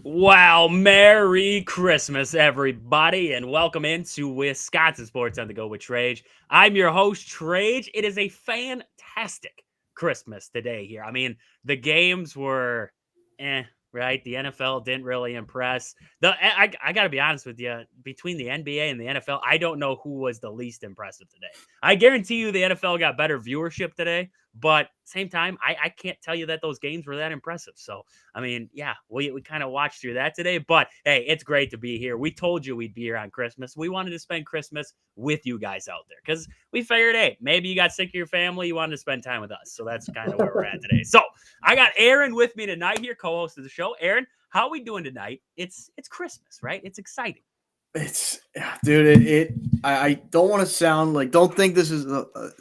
Wow, Merry Christmas, everybody, and welcome into Wisconsin Sports on the Go with Trage. I'm your host, Trage. It is a fantastic Christmas today here. I mean, the games were right? The NFL didn't really impress. I got to be honest with you, between the NBA and the NFL, I don't know who was the least impressive today. I guarantee you the NFL got better viewership today, but same time, I can't tell you that those games were that impressive. So I mean, yeah, we kind of watched through that today, but hey, it's great to be here. We told you we'd be here on Christmas. We wanted to spend Christmas with you guys out there because we figured, hey, maybe you got sick of your family, you wanted to spend time with us. So that's kind of where we're at today. So I got Aaron with me tonight here, co-host of the show. Aaron, how are we doing tonight? It's Christmas, right? It's exciting. Dude, I don't want to sound like, don't think this is,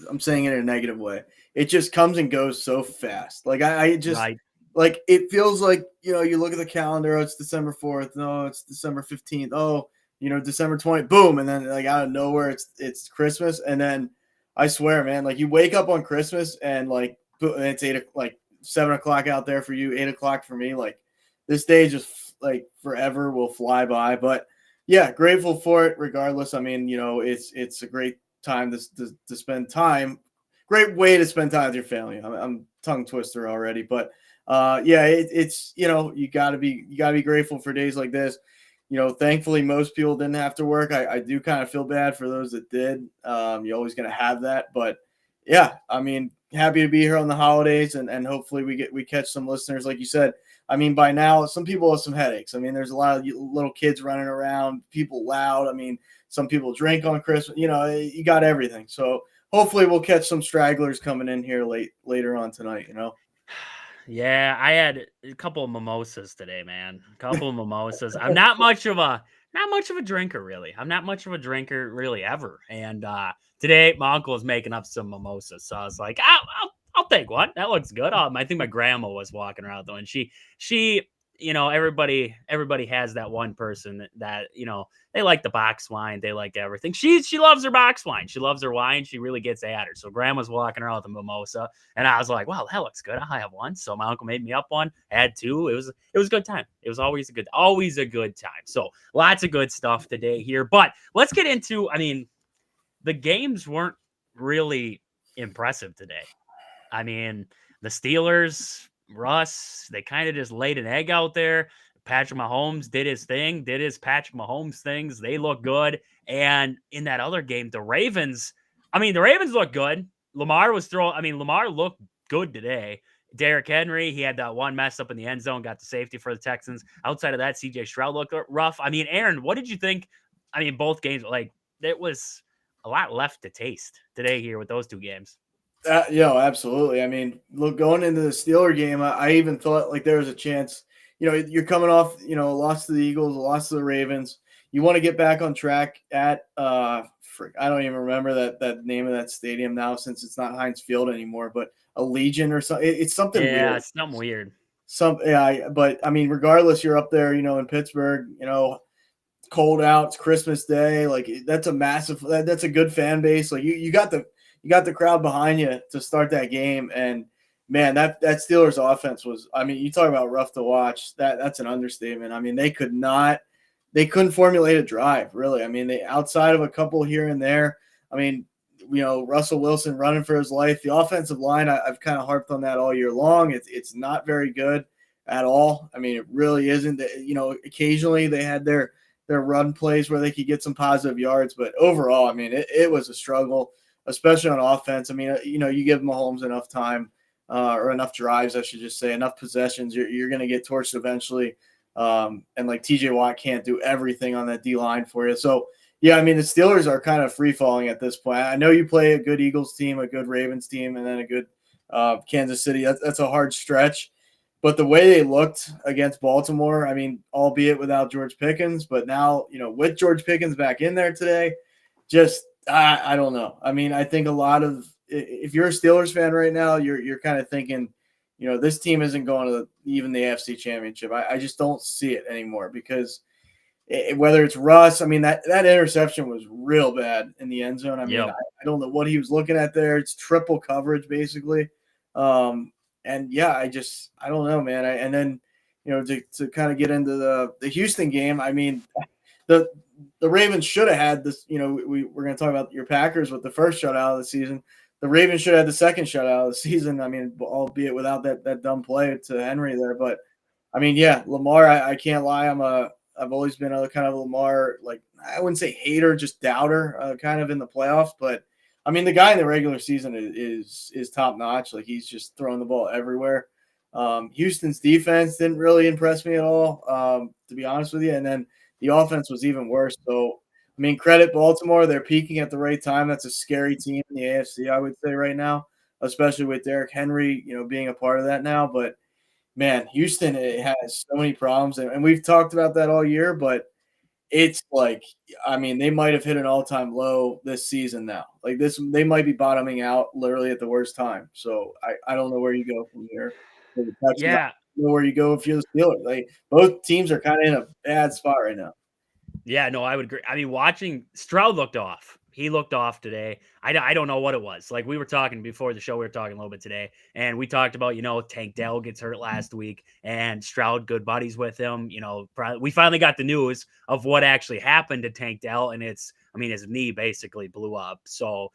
I'm saying it in a negative way. It just comes and goes so fast. Like, I just, Right. like, it feels like, you look at the calendar, oh, it's December 4th. No, it's December 15th. Oh, December 20th, boom. And then, like, out of nowhere, it's Christmas. And then I swear, man, like, you wake up on Christmas and, like, it's 7 o'clock out there for you, 8 o'clock for me. Like, this day just, like, forever will fly by. But, yeah, grateful for it regardless. I mean, it's a great time to spend time. Great way to spend time with your family. I'm tongue twister already, but yeah, it's you gotta be grateful for days like this. Thankfully most people didn't have to work. I do kind of feel bad for those that did. You're always gonna have that, but yeah, I mean, happy to be here on the holidays and hopefully we catch some listeners like you said. I mean, by now, some people have some headaches. I mean, there's a lot of little kids running around, people loud. I mean, some people drink on Christmas. You got everything. So hopefully we'll catch some stragglers coming in here later on tonight, Yeah, I had a couple of mimosas today, man. A couple of mimosas. I'm not much of a drinker, really. I'm not much of a drinker, really, ever. And today, my uncle was making up some mimosas, so I was like, I'll take one. That looks good. I think my grandma was walking around though, and she, everybody has that one person that they like the box wine, they like everything. She loves her box wine. She loves her wine. She really gets at her. So grandma's walking around with a mimosa. And I was like, wow, that looks good. I'll have one. So my uncle made me up one. I had two. It was a good time. It was always a good time. So lots of good stuff today here. But let's get into, I mean, the games weren't really impressive today. I mean, the Steelers, Russ, they kind of just laid an egg out there. Patrick Mahomes did his thing, did his Patrick Mahomes things. They look good. And in that other game, the Ravens look good. Lamar looked good today. Derrick Henry, he had that one mess up in the end zone, got the safety for the Texans. Outside of that, CJ Stroud looked rough. I mean, Aaron, what did you think? I mean, both games, like, there was a lot left to taste today here with those two games. Absolutely. I mean, look, going into the Steeler game, I even thought like there was a chance. You're coming off, a loss to the Eagles, a loss to the Ravens. You want to get back on track at I don't even remember that name of that stadium now since it's not Heinz Field anymore, but Allegiant or something. It's something weird. Yeah, it's something weird. But I mean, regardless, you're up there, in Pittsburgh. Cold out. It's Christmas Day. Like that's a good fan base. Like you got the crowd behind you to start that game, and man, that Steelers offense was. I mean, you talk about rough to watch. That's an understatement. I mean, they couldn't formulate a drive really. I mean, they outside of a couple here and there. I mean, Russell Wilson running for his life. The offensive line, I've kind of harped on that all year long. It's not very good at all. I mean, it really isn't. Occasionally they had their run plays where they could get some positive yards, but overall, I mean, it was a struggle, especially on offense. I mean, you give Mahomes enough time or enough drives, I should just say, enough possessions, you're going to get torched eventually. And like TJ Watt can't do everything on that D line for you. So yeah, I mean, the Steelers are kind of free falling at this point. I know you play a good Eagles team, a good Ravens team, and then a good Kansas City. That's a hard stretch. But the way they looked against Baltimore, I mean, albeit without George Pickens, but now, with George Pickens back in there today, just I don't know. I mean, I think a lot of if you're a Steelers fan right now, you're kind of thinking, this team isn't going to even the AFC Championship. I just don't see it anymore because whether it's Russ, I mean that interception was real bad in the end zone. I mean, Yep. I don't know what he was looking at there. It's triple coverage basically. And yeah, I don't know, man. And then to kind of get into the Houston game, I mean, the Ravens should have had this. We're going to talk about your Packers with the first shutout of the season. The Ravens should have had the second shutout of the season. I mean, albeit without that dumb play to Henry there, but I mean, yeah, Lamar. I can't lie. I've always been a kind of Lamar, like I wouldn't say hater, just doubter, kind of in the playoffs. But I mean, the guy in the regular season is top notch. Like he's just throwing the ball everywhere. Houston's defense didn't really impress me at all, to be honest with you. And then the offense was even worse. So I mean, credit Baltimore. They're peaking at the right time. That's a scary team in the AFC, I would say right now, especially with Derrick Henry, being a part of that now. But man, Houston has so many problems, and we've talked about that all year, but it's like, I mean, they might have hit an all-time low this season now. Like this, they might be bottoming out literally at the worst time. So I don't know where you go from here. For the Texans, I Yeah. don't know where you go if you're the Steelers. Like both teams are kind of in a bad spot right now. Yeah, no, I would agree. I mean, watching Stroud looked off. He looked off today. I don't know what it was. Like we were talking before the show, we were talking a little bit today, and we talked about, Tank Dell gets hurt last week and Stroud good buddies with him. We finally got the news of what actually happened to Tank Dell, and his knee basically blew up. So,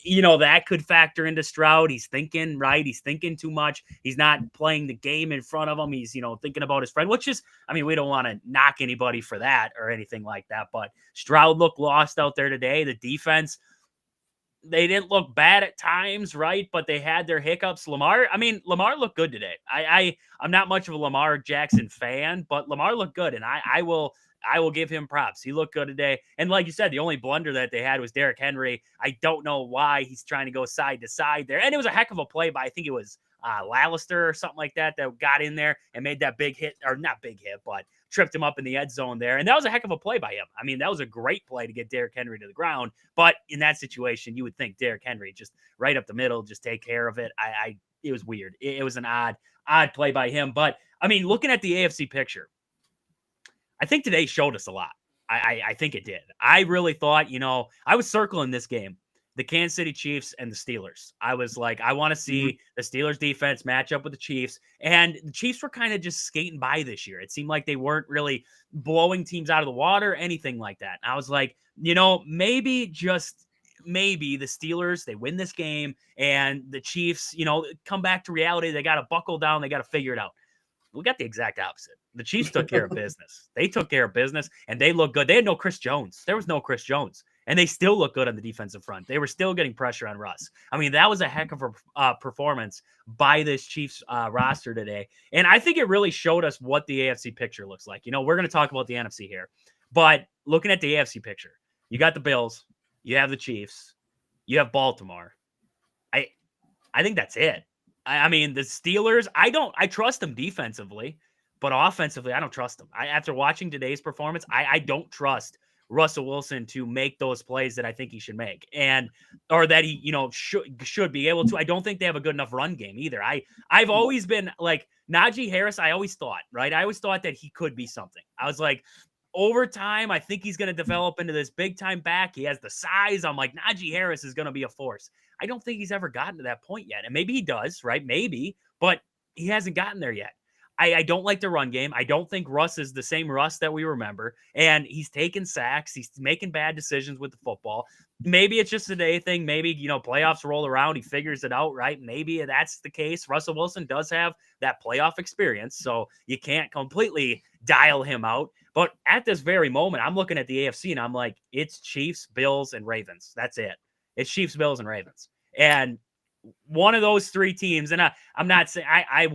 that could factor into Stroud. He's thinking, right? He's thinking too much. He's not playing the game in front of him. He's, thinking about his friend, which is, I mean, we don't want to knock anybody for that or anything like that, but Stroud looked lost out there today. The defense, they didn't look bad at times, right? But they had their hiccups. Lamar looked good today. I'm not much of a Lamar Jackson fan, but Lamar looked good, and I will give him props. He looked good today. And like you said, the only blunder that they had was Derrick Henry. I don't know why he's trying to go side to side there. And it was a heck of a play by, I think it was Lallister or something like that got in there and made that big hit, or not big hit, but tripped him up in the end zone there. And that was a heck of a play by him. I mean, that was a great play to get Derrick Henry to the ground. But in that situation, you would think Derrick Henry just right up the middle, just take care of it. It was weird. It was an odd play by him. But I mean, looking at the AFC picture, I think today showed us a lot. I think it did. I really thought, I was circling this game, the Kansas City Chiefs and the Steelers. I was like, I want to see the Steelers defense match up with the Chiefs. And the Chiefs were kind of just skating by this year. It seemed like they weren't really blowing teams out of the water, anything like that. And I was like, maybe the Steelers, they win this game and the Chiefs, come back to reality. They got to buckle down. They got to figure it out. We got the exact opposite. The Chiefs took care of business. They took care of business, and they look good. They had no Chris Jones. There was no Chris Jones, and they still look good on the defensive front. They were still getting pressure on Russ. I mean, that was a heck of a performance by this Chiefs roster today, and I think it really showed us what the AFC picture looks like. We're going to talk about the NFC here, but looking at the AFC picture, you got the Bills, you have the Chiefs, you have Baltimore. I think that's it. I mean, the Steelers, I trust them defensively, but offensively, I don't trust them. After watching today's performance, I don't trust Russell Wilson to make those plays that I think he should make, or that he, should be able to. I don't think they have a good enough run game either. I've always been like Najee Harris. I always thought, right? I always thought that he could be something. I was like, over time, I think he's going to develop into this big time back. He has the size. I'm like, Najee Harris is going to be a force. I don't think he's ever gotten to that point yet. And maybe he does, right? Maybe, but he hasn't gotten there yet. I don't like the run game. I don't think Russ is the same Russ that we remember. And he's taking sacks. He's making bad decisions with the football. Maybe it's just a day thing. Maybe, playoffs roll around. He figures it out, right? Maybe that's the case. Russell Wilson does have that playoff experience, so you can't completely dial him out. But at this very moment, I'm looking at the AFC and I'm like, it's Chiefs, Bills, and Ravens. That's it. It's Chiefs, Bills, and Ravens. And one of those three teams, and I'm not saying I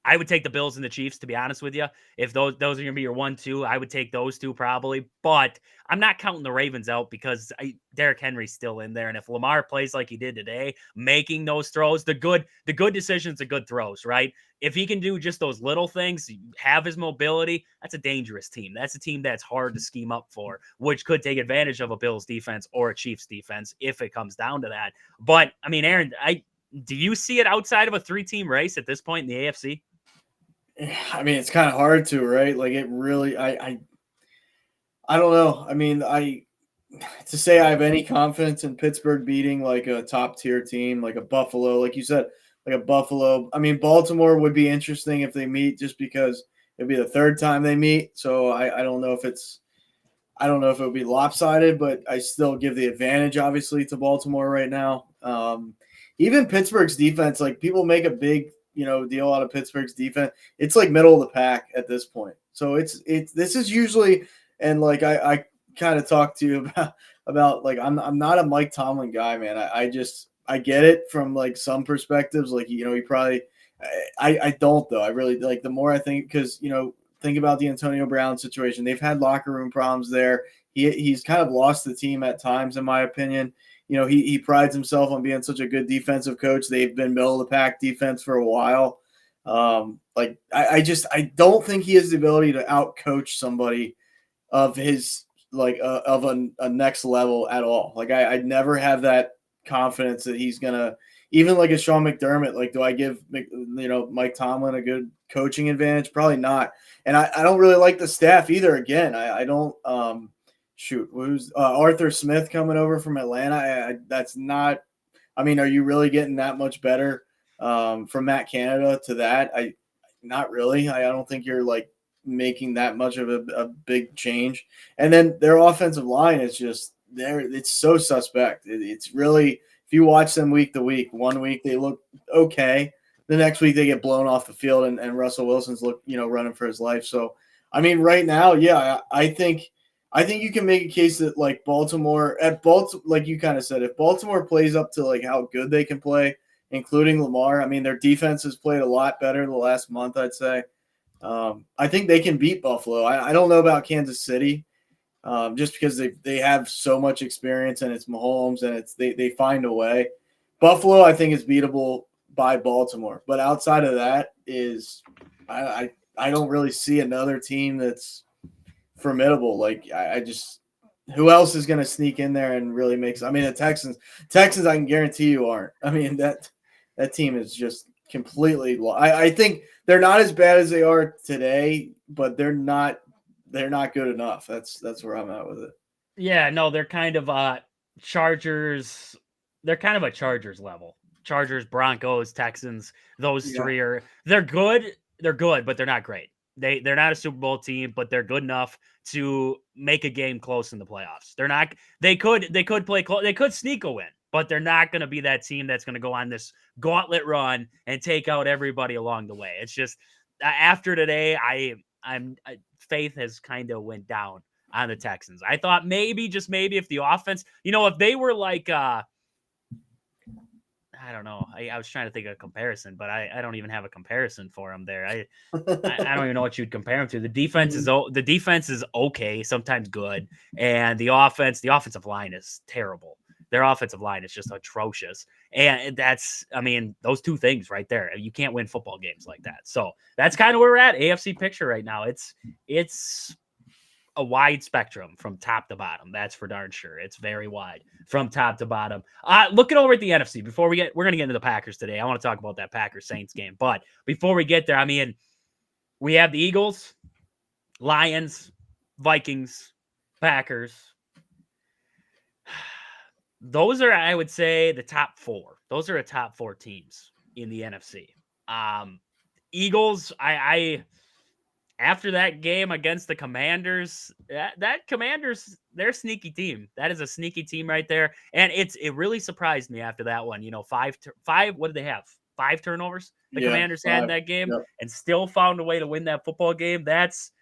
I would take the Bills and the Chiefs, to be honest with you. If those are going to be your 1-2, I would take those two probably. But I'm not counting the Ravens out because Derrick Henry's still in there. And if Lamar plays like he did today, making those throws, the good decisions are good throws, right? If he can do just those little things, have his mobility, that's a dangerous team. That's a team that's hard to scheme up for, which could take advantage of a Bills defense or a Chiefs defense if it comes down to that. But, I mean, Aaron, do you see it outside of a 3-team race at this point in the AFC? I mean, it's kind of hard to, right? Like it really, I don't know. I mean, to say I have any confidence in Pittsburgh beating like a top tier team, like a Buffalo, like you said, like a Buffalo. I mean, Baltimore would be interesting if they meet, just because it'd be the third time they meet. So I don't know if I don't know if it would be lopsided, but I still give the advantage, obviously, to Baltimore right now. Even Pittsburgh's defense, like people make a big, deal out of Pittsburgh's defense. It's like middle of the pack at this point. So this is usually, and like I kind of talked to you about like I'm not a Mike Tomlin guy, man. I get it from like some perspectives, like he probably I don't though. I really like the more I think, because think about the Antonio Brown situation. They've had locker room problems there. He's kind of lost the team at times, in my opinion. He prides himself on being such a good defensive coach. They've been middle of the pack defense for a while. I don't think he has the ability to out coach somebody of his of a next level at all. Like I never have that confidence that he's gonna, even like a Sean McDermott. Like, do I give Mike Tomlin a good coaching advantage? Probably not. And I don't really like the staff either. Again, I don't. Who's Arthur Smith coming over from Atlanta? That's not. I mean, are you really getting that much better from Matt Canada to that? Not really. I don't think you're like making that much of a big change. And then their offensive line is just there. It's so suspect. It's really, if you watch them week to week, one week they look okay. The next week they get blown off the field, and Russell Wilson's running for his life. So, I mean, right now, yeah, I think you can make a case that like like you kind of said, if Baltimore plays up to like how good they can play, including Lamar, I mean, their defense has played a lot better the last month, I'd say. I think they can beat Buffalo. I don't know about Kansas City, just because they have so much experience, and it's Mahomes, and they find a way. Buffalo, I think, is beatable by Baltimore, but outside of that, I don't really see another team that's formidable. Like who else is going to sneak in there and really make? I mean, the Texans, I can guarantee you aren't. I mean, that team is just completely. I think they're not as bad as they are today, but they're not good enough. That's where I'm at with it. Yeah, no, they're kind of Chargers. They're kind of a Chargers level. Chargers, Broncos, Texans. Those three they're good. They're good, but they're not great. They're not a Super Bowl team, but they're good enough to make a game close in the playoffs. They're not. They could play close. They could sneak a win, but they're not going to be that team that's going to go on this gauntlet run and take out everybody along the way. It's just after today, faith has kind of went down on the Texans. I thought maybe, just maybe, if the offense, if they were like, I don't know. I was trying to think of a comparison, but I don't even have a comparison for them there. I don't even know what you'd compare them to. The defense is okay, sometimes good, and the offensive line is terrible. Their offensive line is just atrocious, and those two things right there. You can't win football games like that. So that's kind of where we're at. AFC picture right now. It's a wide spectrum from top to bottom. That's for darn sure. It's very wide from top to bottom. Looking over at the NFC, we're going to get into the Packers today. I want to talk about that Packers Saints game. But before we get there, I mean, we have the Eagles, Lions, Vikings, Packers. Those are, I would say, the top four. Those are the top four teams in the NFC. Eagles, after that game against the Commanders, that Commanders, they're a sneaky team. That is a sneaky team right there. And it really surprised me after that one. Five, what did they have? 5 turnovers the Commanders had in that game, and still found a way to win that football game. That's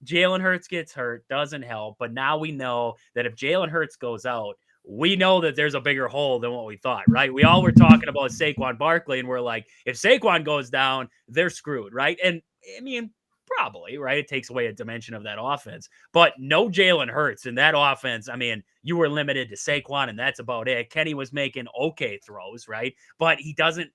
Jalen Hurts gets hurt, doesn't help. But now we know that if Jalen Hurts goes out, we know that there's a bigger hole than what we thought, right? We all were talking about Saquon Barkley, and we're like, if Saquon goes down, they're screwed, right? And I mean, probably, right? It takes away a dimension of that offense, but no Jalen Hurts in that offense. I mean, you were limited to Saquon, and that's about it. Kenny was making okay throws, right? But he doesn't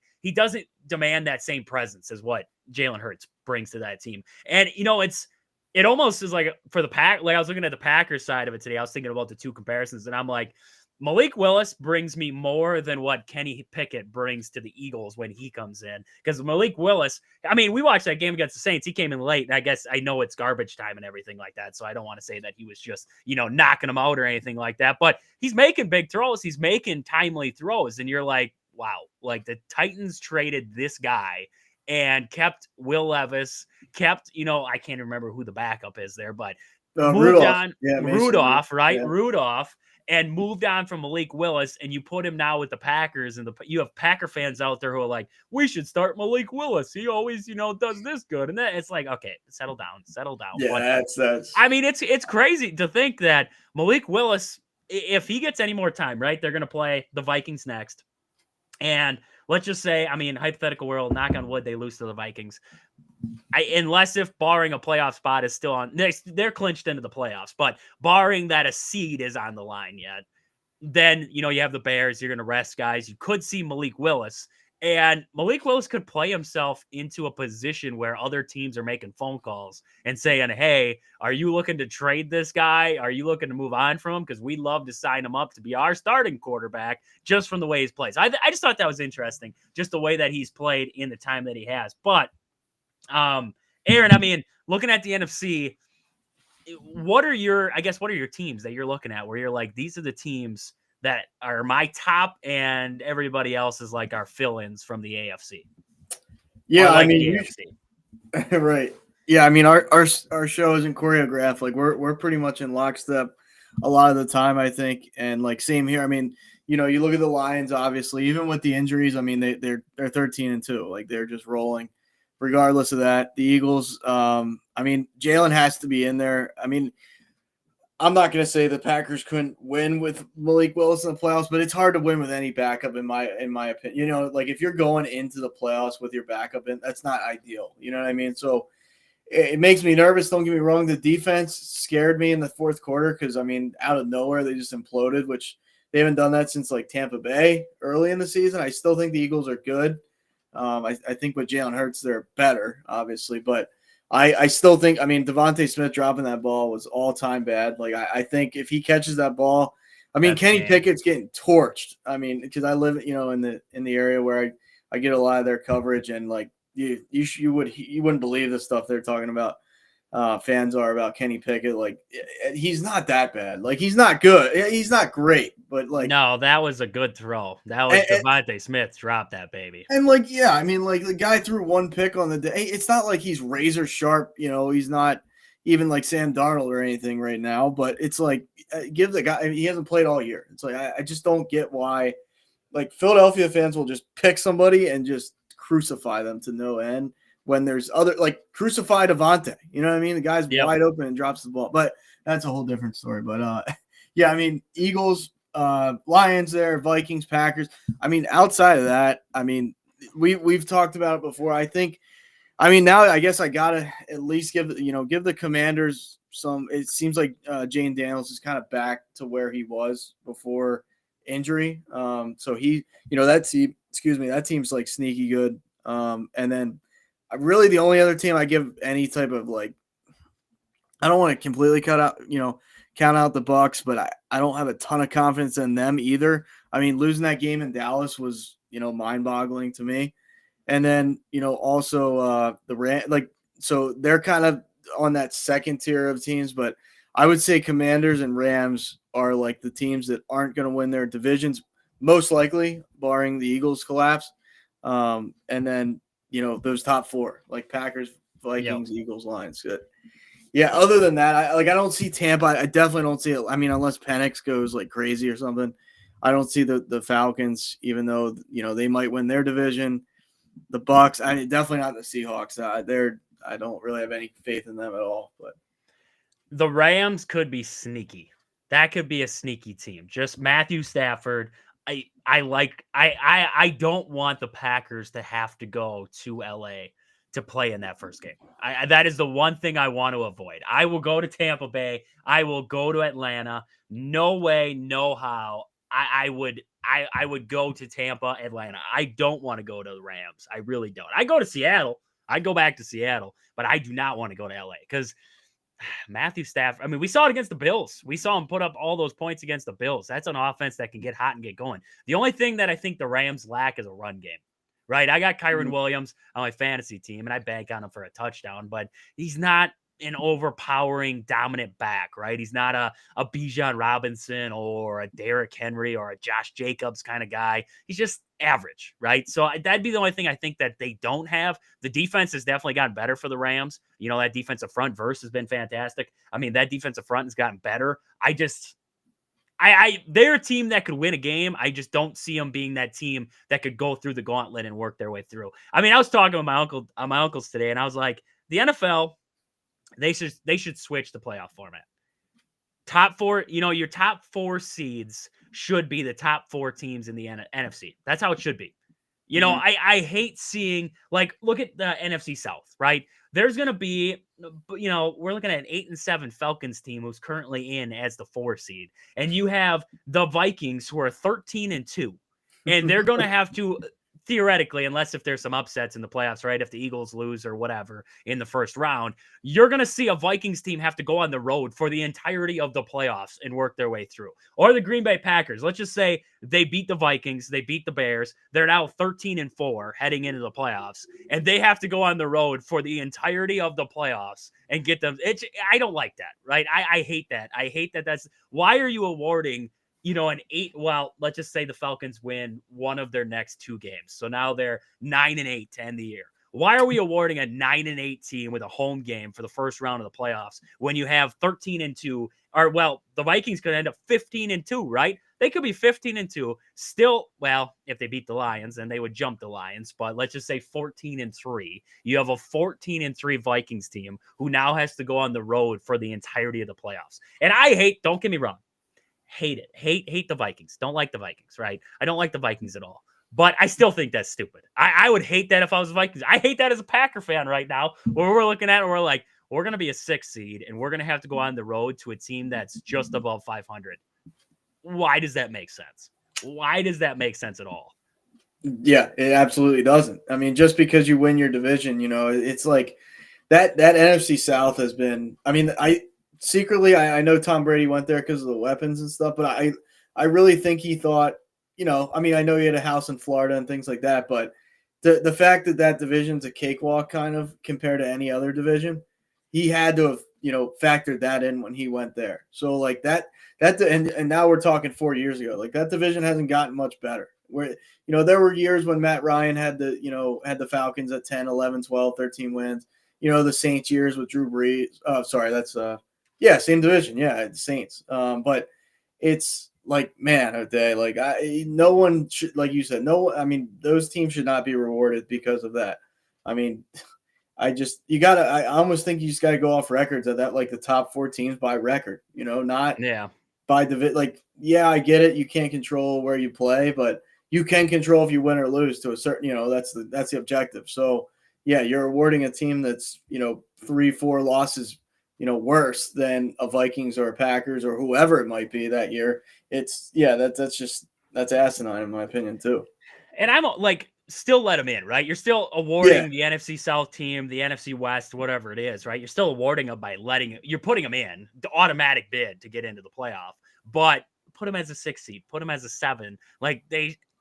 demand that same presence as what Jalen Hurts brings to that team. And it almost is like for the pack. Like I was looking at the Packers side of it today. I was thinking about the two comparisons, and I'm like, Malik Willis brings me more than what Kenny Pickett brings to the Eagles when he comes in. Because Malik Willis, I mean, we watched that game against the Saints. He came in late, and I guess I know it's garbage time and everything like that. So I don't want to say that he was just, knocking them out or anything like that. But he's making big throws. He's making timely throws. And you're like, wow, like the Titans traded this guy and kept Will Levis, kept, I can't remember who the backup is there, but moved Rudolph. on. Yeah, Rudolph, right? Yeah. Rudolph. And moved on from Malik Willis, and you put him now with the Packers, and you have Packer fans out there who are like, we should start Malik Willis. He always, does this good. And then it's like, okay, settle down. Yeah, but, that's. I mean, it's crazy to think that Malik Willis, if he gets any more time, right, they're going to play the Vikings next. And let's just say, I mean, hypothetical world, knock on wood, they lose to the Vikings. Unless if barring a playoff spot is still on, they're clinched into the playoffs, but barring that a seed is on the line yet, then, you have the Bears, you're going to rest guys. You could see Malik Willis, and Malik Willis could play himself into a position where other teams are making phone calls and saying, hey, are you looking to trade this guy? Are you looking to move on from him? Because we'd love to sign him up to be our starting quarterback just from the way he's played. So I just thought that was interesting, just the way that he's played in the time that he has. But Aaron, I mean, looking at the NFC, what are your teams that you're looking at where you're like, these are the teams that are my top and everybody else is like our fill-ins from the AFC? Yeah, like I mean, the AFC. Right. Yeah, I mean, our show isn't choreographed. Like we're pretty much in lockstep a lot of the time, I think. And like same here. I mean, you look at the Lions, obviously, even with the injuries, I mean, they're 13-2. Like they're just rolling. Regardless of that, the Eagles, I mean, Jalen has to be in there. I mean, I'm not going to say the Packers couldn't win with Malik Willis in the playoffs, but it's hard to win with any backup in my opinion. Like if you're going into the playoffs with your backup in, that's not ideal. You know what I mean? So it makes me nervous. Don't get me wrong. The defense scared me in the fourth quarter because, I mean, out of nowhere, they just imploded, which they haven't done that since like Tampa Bay early in the season. I still think the Eagles are good. I think with Jalen Hurts, they're better, obviously. But I still think, I mean, Devontae Smith dropping that ball was all-time bad. Like, I think if he catches that ball, I mean, Kenny Pickett's getting torched. I mean, because I live, in the area where I get a lot of their coverage, and like you wouldn't believe the stuff they're talking about. Fans are about Kenny Pickett. Like, he's not that bad. Like, he's not good. He's not great, but like, no, that was a good throw. That was Devontae Smith dropped that baby. And like, yeah, I mean, like the guy threw one pick on the day. It's not like he's razor sharp. He's not even like Sam Darnold or anything right now. But it's like, give the guy. He hasn't played all year. It's like I just don't get why. Like Philadelphia fans will just pick somebody and just crucify them to no end. When there's other, like, crucify Devontae, you know what I mean? The guy's wide open and drops the ball, but that's a whole different story. But yeah, I mean, Eagles, Lions there, Vikings, Packers. I mean, outside of that, I mean, we've talked about it before. I think, I mean, now I guess I gotta at least give the Commanders some. It seems like Jane Daniels is kind of back to where he was before injury. So he, that team's like sneaky good. And then. Really, the only other team I give any type of like, I don't want to completely count out the Bucks, but I don't have a ton of confidence in them either. I mean, losing that game in Dallas was, mind-boggling to me. And then, also so they're kind of on that second tier of teams, but I would say Commanders and Rams are like the teams that aren't going to win their divisions, most likely, barring the Eagles collapse. And then, those top four, like Packers, Vikings, Eagles, Lions. Good. Yeah, other than that, I don't see Tampa. I definitely don't see it. I mean, unless Penix goes like crazy or something, I don't see the Falcons, even though, they might win their division. The Bucks, definitely not the Seahawks. I don't really have any faith in them at all. But the Rams could be sneaky. That could be a sneaky team. Just Matthew Stafford. I don't want the Packers to have to go to LA to play in that first game. That is the one thing I want to avoid. I will go to Tampa Bay. I will go to Atlanta. No way, no how. I would go to Tampa, Atlanta. I don't want to go to the Rams. I really don't. I go to Seattle. I go back to Seattle, but I do not want to go to LA because Matthew Stafford. I mean, we saw it against the Bills. We saw him put up all those points against the Bills. That's an offense that can get hot and get going. The only thing that I think the Rams lack is a run game, right? I got Kyron Williams on my fantasy team, and I bank on him for a touchdown, but he's not an overpowering dominant back, right? He's not a Bijan Robinson or a Derrick Henry or a Josh Jacobs kind of guy. He's just average, right? So that'd be the only thing I think that they don't have. The defense has definitely gotten better for the Rams. You know, that defensive front verse has been fantastic. I mean, that defensive front has gotten better. They're a team that could win a game. I just don't see them being that team that could go through the gauntlet and work their way through. I mean, I was talking with my uncles today, and I was like, the NFL, they should switch the playoff format. Top four, your top 4 seeds should be the top 4 teams in the NFC. That's how it should be. I hate seeing, like, look at the NFC South, right? There's going to be, we're looking at an 8-7 Falcons team who's currently in as the 4 seed. And you have the Vikings who are 13-2. And they're going to have to, theoretically, unless if there's some upsets in the playoffs, right? If the Eagles lose or whatever in the first round, you're going to see a Vikings team have to go on the road for the entirety of the playoffs and work their way through. Or the Green Bay Packers. Let's just say they beat the Vikings, they beat the Bears. They're now 13-4 heading into the playoffs, and they have to go on the road for the entirety of the playoffs and get them. I don't like that, right? I hate that. I hate that. Why are you awarding an 8, well, let's just say the Falcons win one of their next 2 games. So now they're 9-8 to end the year. Why are we awarding a 9-8 team with a home game for the first round of the playoffs when you have 13-2, or, well, the Vikings could end up 15-2, right? They could be 15-2 still. Well, if they beat the Lions, then they would jump the Lions, but let's just say 14-3. You have a 14-3 Vikings team who now has to go on the road for the entirety of the playoffs. And don't get me wrong, hate it. Hate the Vikings. Don't like the Vikings, right? I don't like the Vikings at all. But I still think that's stupid. I would hate that if I was the Vikings. I hate that as a Packer fan right now, where we're looking at it, we're like, we're going to be a 6 seed, and we're going to have to go on the road to a team that's just above 500. Why does that make sense? Why does that make sense at all? Yeah, it absolutely doesn't. I mean, just because you win your division, it's like that NFC South has been, I mean, secretly, I know Tom Brady went there because of the weapons and stuff, but I really think he thought, I mean, I know he had a house in Florida and things like that, but the fact that division's a cakewalk kind of compared to any other division, he had to have, factored that in when he went there. So like and now we're talking 4 years ago, like that division hasn't gotten much better. Where, there were years when Matt Ryan had the Falcons at 10, 11, 12, 13 wins. The Saints years with Drew Brees. Sorry, that's same division. Yeah, the Saints. But it's like, man, a day. Like no one should, like you said, I mean, those teams should not be rewarded because of that. I mean, I almost think you just gotta go off records of that, like the top 4 teams by record, not by division. Like, yeah, I get it. You can't control where you play, but you can control if you win or lose to a certain, that's the objective. So yeah, you're awarding a team that's, 3-4 losses, worse than a Vikings or a Packers or whoever it might be that year. That's asinine in my opinion too. And I'm like, still let them in, right? You're still awarding the NFC South team, the NFC West, whatever it is, right? You're still awarding them by you're putting them in the automatic bid to get into the playoff, but put them as a 6 seed, put them as a 7. Like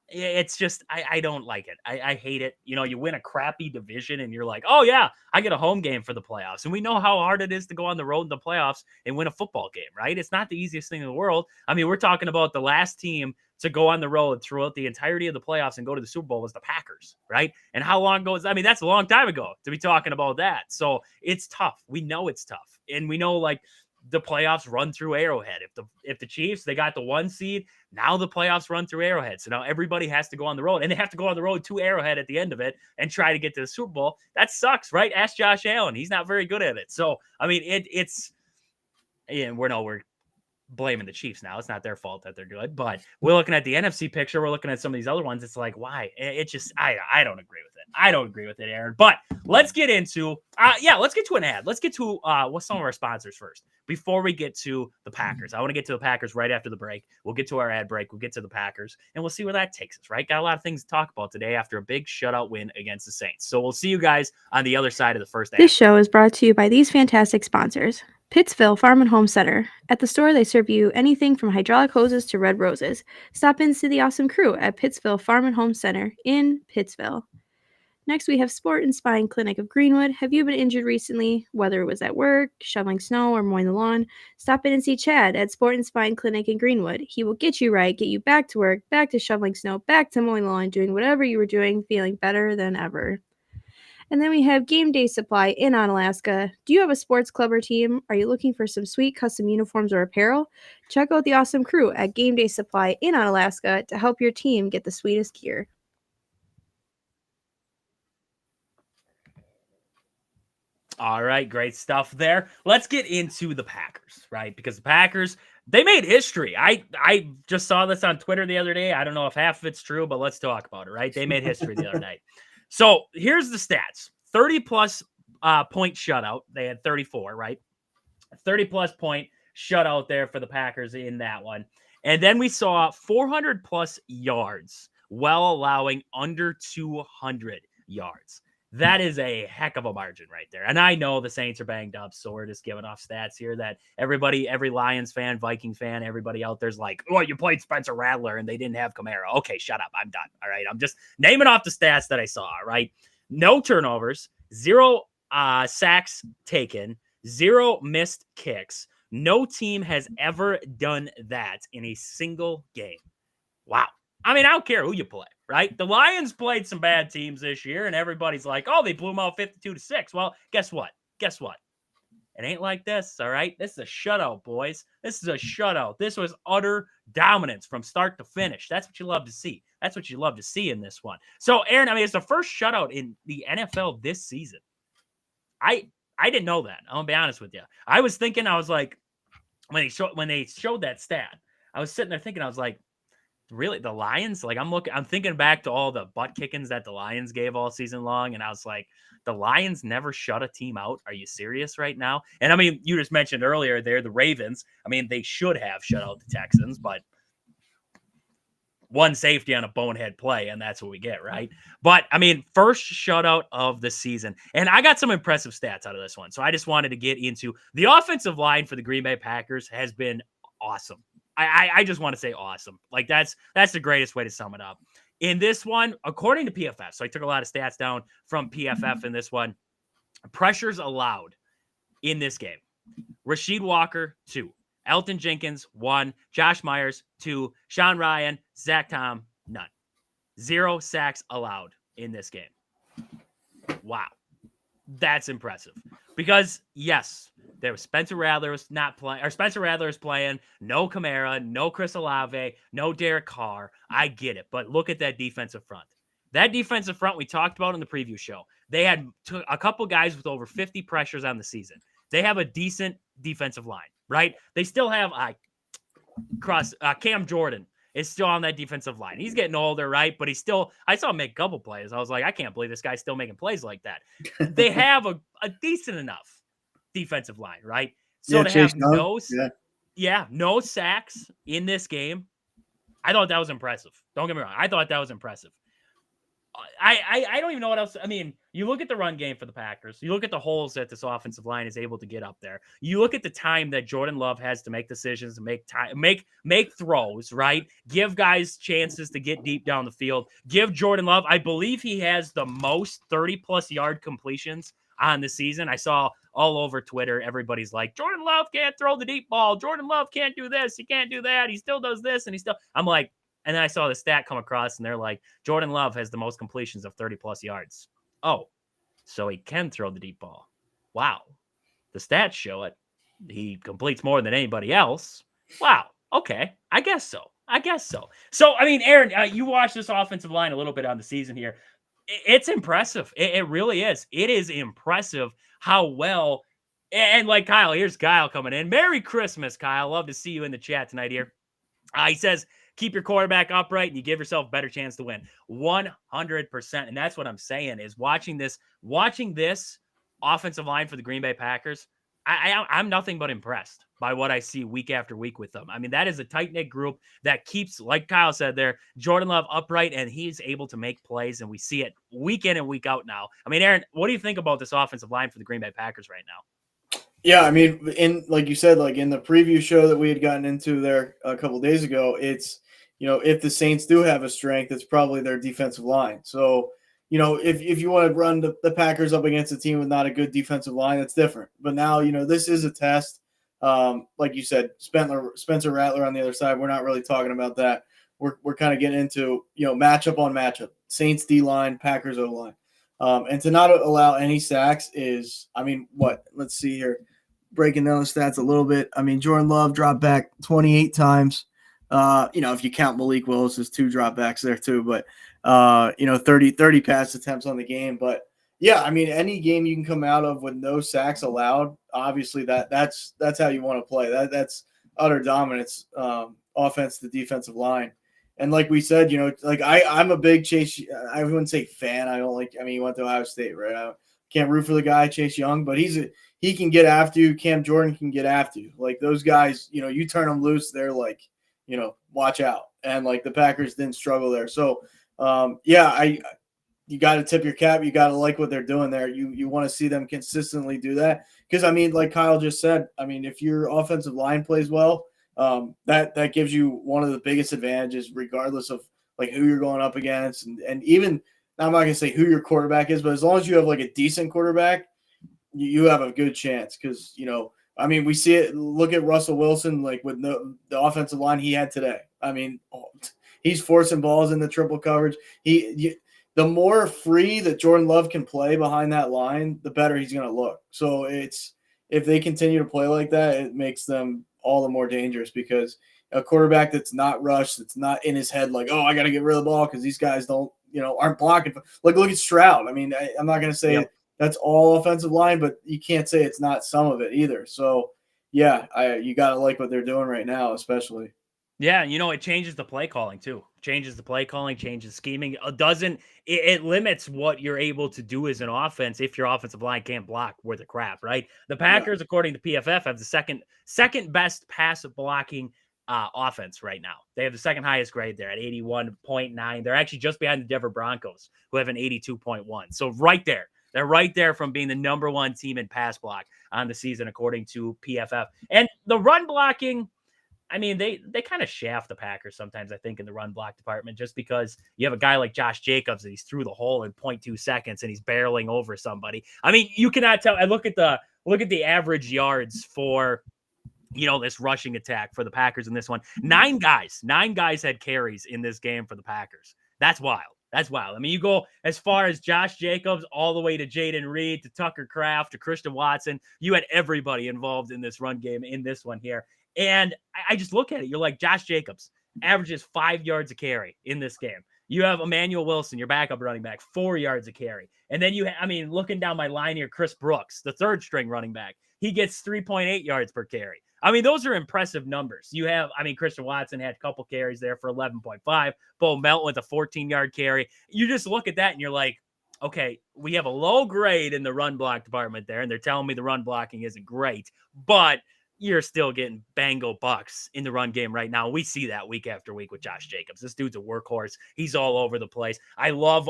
it's just, I don't like it. I hate it. You win a crappy division and you're like, oh yeah, I get a home game for the playoffs. And we know how hard it is to go on the road in the playoffs and win a football game, right? It's not the easiest thing in the world. I mean, we're talking about the last team to go on the road throughout the entirety of the playoffs and go to the Super Bowl was the Packers, right? And how long ago is that? I mean, that's a long time ago to be talking about that. So it's tough. We know it's tough. And we know, like, the playoffs run through Arrowhead. If the Chiefs, they got the 1 seed, now the playoffs run through Arrowhead. So now everybody has to go on the road, and they have to go on the road to Arrowhead at the end of it and try to get to the Super Bowl. That sucks, right? Ask Josh Allen. He's not very good at it. So, I mean, we're blaming the Chiefs now. It's not their fault that they're good, but we're looking at the NFC picture. We're looking at some of these other ones. It's like, why? It just, I don't agree with it. I don't agree with it, Aaron. But let's get into, let's get to an ad. Let's get to what's some of our sponsors first before we get to the Packers. I want to get to the Packers right after the break. We'll get to our ad break. We'll get to the Packers, and we'll see where that takes us, right? Got a lot of things to talk about today after a big shutout win against the Saints. So we'll see you guys on the other side of the first ad. This show is brought to you by these fantastic sponsors. Pittsville Farm and Home Center. At the store, they serve you anything from hydraulic hoses to red roses. Stop in to see the awesome crew at Pittsville Farm and Home Center in Pittsville. Next, we have Sport and Spine Clinic of Greenwood. Have you been injured recently, whether it was at work, shoveling snow, or mowing the lawn? Stop in and see Chad at Sport and Spine Clinic in Greenwood. He will get you right, get you back to work, back to shoveling snow, back to mowing the lawn, doing whatever you were doing, feeling better than ever. And then we have Game Day Supply in Onalaska. Do you have a sports club or team? Are you looking for some sweet custom uniforms or apparel? Check out the awesome crew at Game Day Supply in Onalaska to help your team get the sweetest gear. All right, great stuff there. Let's get into the Packers, right? Because the Packers, they made history. I just saw this on Twitter the other day. I don't know if half of it's true, but let's talk about it, right? They made history the other night. So here's the stats. 30-plus point shutout. They had 34, right? 30-plus point shutout there for the Packers in that one. And then we saw 400-plus yards while allowing under 200 yards. That is a heck of a margin right there. And I know the Saints are banged up, so we're just giving off stats here that everybody, every Lions fan, Viking fan, everybody out there's like, oh, you played Spencer Rattler and they didn't have Kamara. Okay, shut up. I'm done. All right. I'm just naming off the stats that I saw, right? No turnovers, 0 sacks taken, 0 missed kicks. No team has ever done that in a single game. Wow. I mean, I don't care who you play, right? The Lions played some bad teams this year, and everybody's like, oh, they blew them out 52-6. Well, guess what? Guess what? It ain't like this, all right? This is a shutout, boys. This is a shutout. This was utter dominance from start to finish. That's what you love to see. That's what you love to see in this one. So, Aaron, I mean, it's the first shutout in the NFL this season. I didn't know that. I'm going to be honest with you. I was thinking, I was like, when they showed that stat, I was sitting there thinking, I was like, really, the Lions? Like, I'm thinking back to all the butt kickings that the Lions gave all season long, and I was like, the Lions never shut a team out. Are you serious right now? And I mean, you just mentioned earlier, they're the Ravens. I mean, they should have shut out the Texans, but one safety on a bonehead play, and that's what we get, right? But I mean, first shutout of the season. And I got some impressive stats out of this one. So I just wanted to get into the offensive line for the Green Bay Packers has been awesome. I just want to say awesome. Like that's the greatest way to sum it up. In this one, according to PFF, so I took a lot of stats down from PFF in this one. Pressures allowed in this game. Rasheed Walker, 2. Elton Jenkins, 1. Josh Myers, 2. Sean Ryan, Zach Tom, none. 0 sacks allowed in this game. Wow. That's impressive. Because, yes, there was Spencer Rattler was not playing, or Spencer Rattler is playing. No Kamara, no Chris Olave, no Derek Carr. I get it, but look at that defensive front. That defensive front we talked about in the preview show. They had a couple guys with over 50 pressures on the season. They have a decent defensive line, right? They still have Cam Jordan is still on that defensive line. He's getting older, right? But he's still, I saw him make a couple plays. I was like, I can't believe this guy's still making plays like that. They have a decent enough defensive line, right? So to have no sacks in this game, I thought that was impressive. Don't get me wrong. I thought that was impressive. I don't even know what else. I mean, you look at the run game for the Packers. You look at the holes that this offensive line is able to get up there. You look at the time that Jordan Love has to make decisions, to make throws, right? Give guys chances to get deep down the field. Give Jordan Love, I believe he has the most 30-plus yard completions on the season. I saw all over Twitter, everybody's like, Jordan Love can't throw the deep ball. Jordan Love can't do this. He can't do that. He still does this, and I'm like, and then I saw the stat come across, and they're like, Jordan Love has the most completions of 30-plus yards. Oh, so he can throw the deep ball. Wow. The stats show it. He completes more than anybody else. Wow. Okay. I guess so. So, I mean, Aaron, you watched this offensive line a little bit on the season here. It's impressive. It really is. It is impressive how well And like Kyle, here's Kyle coming in. Merry Christmas, Kyle. Love to see you in the chat tonight here. He says, keep your quarterback upright and you give yourself a better chance to win. 100%. And that's what I'm saying is watching this offensive line for the Green Bay Packers, I'm nothing but impressed by what I see week after week with them. I mean, that is a tight-knit group that keeps, like Kyle said there, Jordan Love upright, and he's able to make plays, and we see it week in and week out now. I mean, Aaron, what do you think about this offensive line for the Green Bay Packers right now? Yeah, I mean, in like you said, like in the preview show that we had gotten into there a couple of days ago, it's, if the Saints do have a strength, it's probably their defensive line. So, if you want to run the Packers up against a team with not a good defensive line, that's different. But now, this is a test. Like you said, Spencer Rattler on the other side, we're not really talking about that. We're kind of getting into, matchup on matchup. Saints D-line, Packers O-line. And to not allow any sacks is, I mean, what? Let's see here. Breaking down the stats a little bit. I mean, Jordan Love dropped back 28 times. If you count Malik Willis's 2 dropbacks there too, but 30 pass attempts on the game. But yeah, I mean, any game you can come out of with no sacks allowed, obviously that's how you want to play. That's utter dominance, offense to defensive line. And like we said, like I'm a big Chase. I wouldn't say fan. I don't like. I mean, he went to Ohio State, right? I can't root for the guy, Chase Young, but he can get after you. Cam Jordan can get after you. Like those guys, you turn them loose, they're like, watch out. And like the Packers didn't struggle there. So, you got to tip your cap. You got to like what they're doing there. You want to see them consistently do that because I mean, like Kyle just said, I mean, if your offensive line plays well. That gives you one of the biggest advantages, regardless of like who you're going up against, and even I'm not gonna say who your quarterback is, but as long as you have like a decent quarterback, you have a good chance. Because I mean, we see it. Look at Russell Wilson, like with the offensive line he had today. I mean, he's forcing balls in the triple coverage. The more free that Jordan Love can play behind that line, the better he's gonna look. So if they continue to play like that, it makes them all the more dangerous because a quarterback that's not rushed, that's not in his head like, oh, I got to get rid of the ball because these guys aren't blocking. Like, look at Stroud. I mean, I'm not going to say that's all offensive line, but you can't say it's not some of it either. So, yeah, you got to like what they're doing right now, especially. Yeah, it changes the play calling too. Changes the play calling, changes scheming. It limits what you're able to do as an offense if your offensive line can't block worth of crap, right? The Packers, according to PFF, have the second best pass blocking offense right now. They have the second highest grade there at 81.9. They're actually just behind the Denver Broncos, who have an 82.1. So right there. They're right there from being the number one team in pass block on the season, according to PFF. And the run blocking, I mean, they kind of shaft the Packers sometimes, I think, in the run block department, just because you have a guy like Josh Jacobs that he's through the hole in 0.2 seconds and he's barreling over somebody. I mean, you cannot tell. I look at the average yards for this rushing attack for the Packers in this one. 9 guys had carries in this game for the Packers. That's wild. That's wild. I mean, you go as far as Josh Jacobs all the way to Jaden Reed, to Tucker Kraft, to Christian Watson. You had everybody involved in this run game in this one here. And I just look at it. You're like, Josh Jacobs averages 5 yards a carry in this game. You have Emmanuel Wilson, your backup running back, 4 yards a carry. And then looking down my line here, Chris Brooks, the third string running back, he gets 3.8 yards per carry. I mean, those are impressive numbers. Christian Watson had a couple carries there for 11.5. Bo Melton with a 14-yard carry. You just look at that and you're like, okay, we have a low grade in the run block department there, and they're telling me the run blocking isn't great, but you're still getting bango bucks in the run game right now. We see that week after week with Josh Jacobs. This dude's a workhorse. He's all over the place. I loved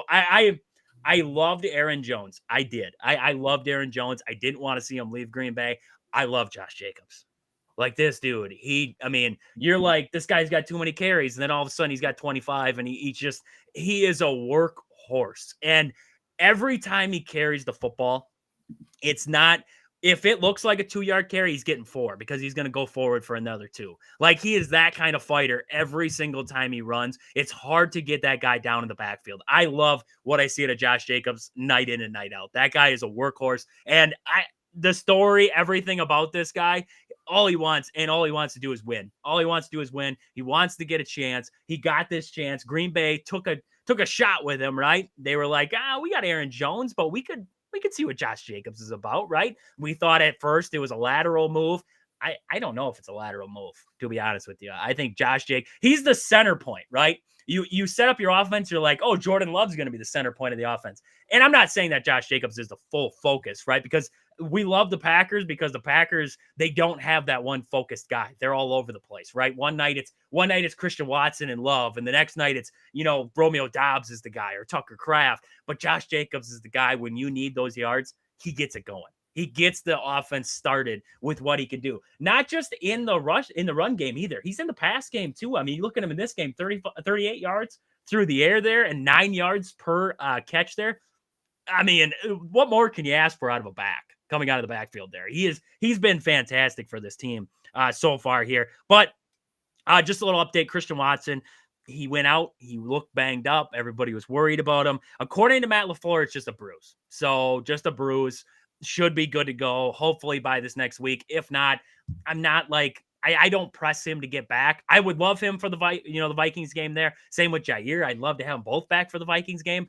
Aaron Jones. I did. I loved Aaron Jones. I didn't want to see him leave Green Bay. I love Josh Jacobs. Like this dude, you're like, this guy's got too many carries, and then all of a sudden he's got 25, and he is a workhorse. And every time he carries the football, it's not, if it looks like a 2-yard carry, he's getting 4 because he's going to go forward for another 2. Like, he is that kind of fighter every single time he runs. It's hard to get that guy down in the backfield. I love what I see at Josh Jacobs night in and night out. That guy is a workhorse. And the story, everything about this guy, all he wants to do is win. All he wants to do is win. He wants to get a chance. He got this chance. Green Bay took a shot with him, right? They were like, we got Aaron Jones, but we could we could see what Josh Jacobs is about, right? We thought at first it was a lateral move. I don't know if it's a lateral move, to be honest with you. I think Josh Jacobs, he's the center point, right? You set up your offense, you're like, oh, Jordan Love's going to be the center point of the offense. And I'm not saying that Josh Jacobs is the full focus, right? Because we love the Packers because the Packers, they don't have that one focused guy. They're all over the place, right? One night it's Christian Watson and Love, and the next night it's, Romeo Doubs is the guy or Tucker Kraft. But Josh Jacobs is the guy when you need those yards, he gets it going. He gets the offense started with what he can do. Not just in the run game either. He's in the pass game too. I mean, you look at him in this game, 38 yards through the air there and 9 yards per catch there. I mean, what more can you ask for out of a back coming out of the backfield there? He's been fantastic for this team so far here. But just a little update, Christian Watson, he went out. He looked banged up. Everybody was worried about him. According to Matt LaFleur, it's just a bruise. So just a bruise. Should be good to go, hopefully by this next week. If not, I'm not like, I don't press him to get back. I would love him for the Vikings game there. Same with Jair. I'd love to have them both back for the Vikings game.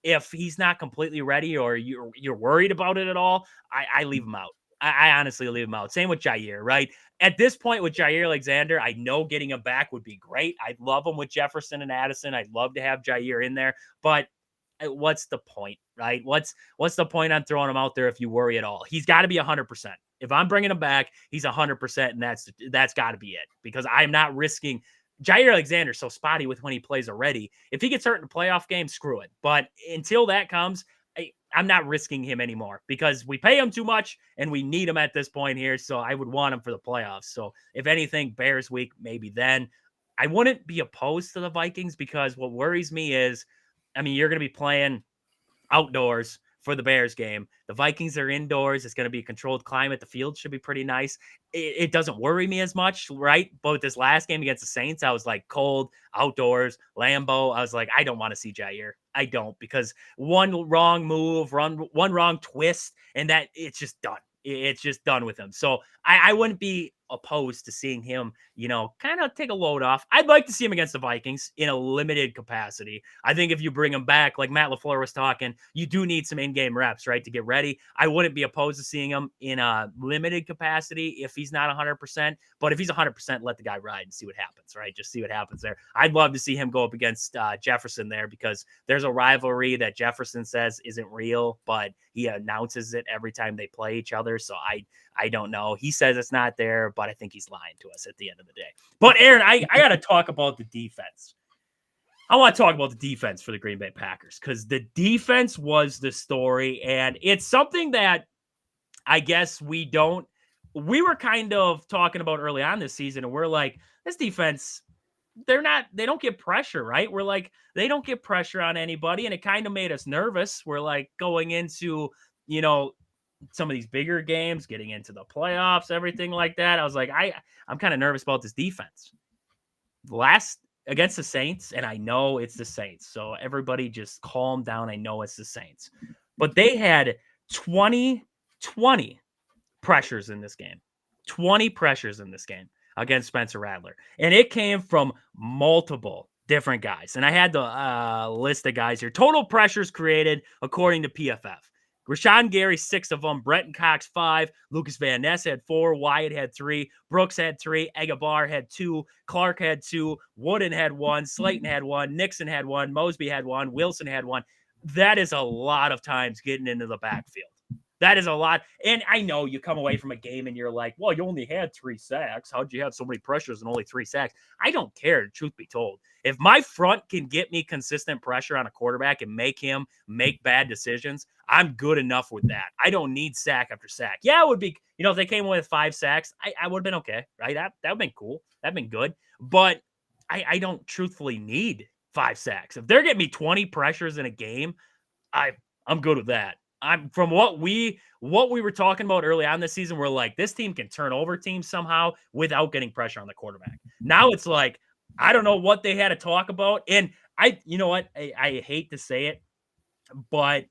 If he's not completely ready or you're worried about it at all, I leave him out. I honestly leave him out. Same with Jair, right? At this point with Jair Alexander, I know getting him back would be great. I'd love him with Jefferson and Addison. I'd love to have Jair in there, but what's the point, right? What's the point on throwing him out there if you worry at all? He's got to be 100%. If I'm bringing him back, he's 100%, and that's got to be it, because I'm not risking. Jair Alexander so spotty with when he plays already. If he gets hurt in a playoff game, screw it. But until that comes, I'm not risking him anymore because we pay him too much and we need him at this point here. So I would want him for the playoffs. So if anything, Bears week, maybe then. I wouldn't be opposed to the Vikings because what worries me is, I mean, you're going to be playing outdoors for the Bears game. The Vikings are indoors. It's going to be a controlled climate. The field should be pretty nice. It doesn't worry me as much, right? But with this last game against the Saints, I was like, cold, outdoors, Lambeau. I was like, I don't want to see Jair. I don't, because one wrong move, one wrong twist, and that it's just done. It's just done with him. So I wouldn't be opposed to seeing him, kind of take a load off. I'd like to see him against the Vikings in a limited capacity. I think if you bring him back, like Matt LaFleur was talking, you do need some in-game reps, right, to get ready. I wouldn't be opposed to seeing him in a limited capacity if he's not 100%. But if he's 100%, let the guy ride and see what happens, right? Just see what happens there. I'd love to see him go up against Jefferson there, because there's a rivalry that Jefferson says isn't real, but he announces it every time they play each other. So I don't know. He says it's not there, but I think he's lying to us at the end of the day. But Aaron, I got to talk about the defense. I want to talk about the defense for the Green Bay Packers, because the defense was the story, and it's something that I guess we were kind of talking about early on this season, and we're like, this defense, they don't get pressure, right? We're like, they don't get pressure on anybody, and it kind of made us nervous. We're like going into, some of these bigger games, getting into the playoffs, everything like that. I was like, I'm kind of nervous about this defense. Last against the Saints, and I know it's the Saints, so everybody just calm down. I know it's the Saints, but they had 20 pressures in this game. 20 pressures in this game against Spencer Rattler, and it came from multiple different guys. And I had the list of guys here. Total pressures created according to PFF. Rashawn Gary, 6 of them. Brenton Cox, 5. Lucas Van Ness had 4. Wyatt had 3. Brooks had 3. Egabar had 2. Clark had 2. Wooden had 1. Slayton had 1. Nixon had 1. Mosby had 1. Wilson had 1. That is a lot of times getting into the backfield. That is a lot. And I know you come away from a game and you're like, well, you only had 3 sacks. How'd you have so many pressures and only 3 sacks? I don't care, truth be told. If my front can get me consistent pressure on a quarterback and make him make bad decisions, I'm good enough with that. I don't need sack after sack. Yeah, it would be, if they came away with 5 sacks, I would have been okay, right? That would have been cool. That'd been good. But I don't truthfully need 5 sacks. If they're getting me 20 pressures in a game, I'm good with that. I'm from what we were talking about early on this season. We're like, this team can turn over teams somehow without getting pressure on the quarterback. Now it's like, I don't know what they had to talk about. And you know what? I hate to say it, but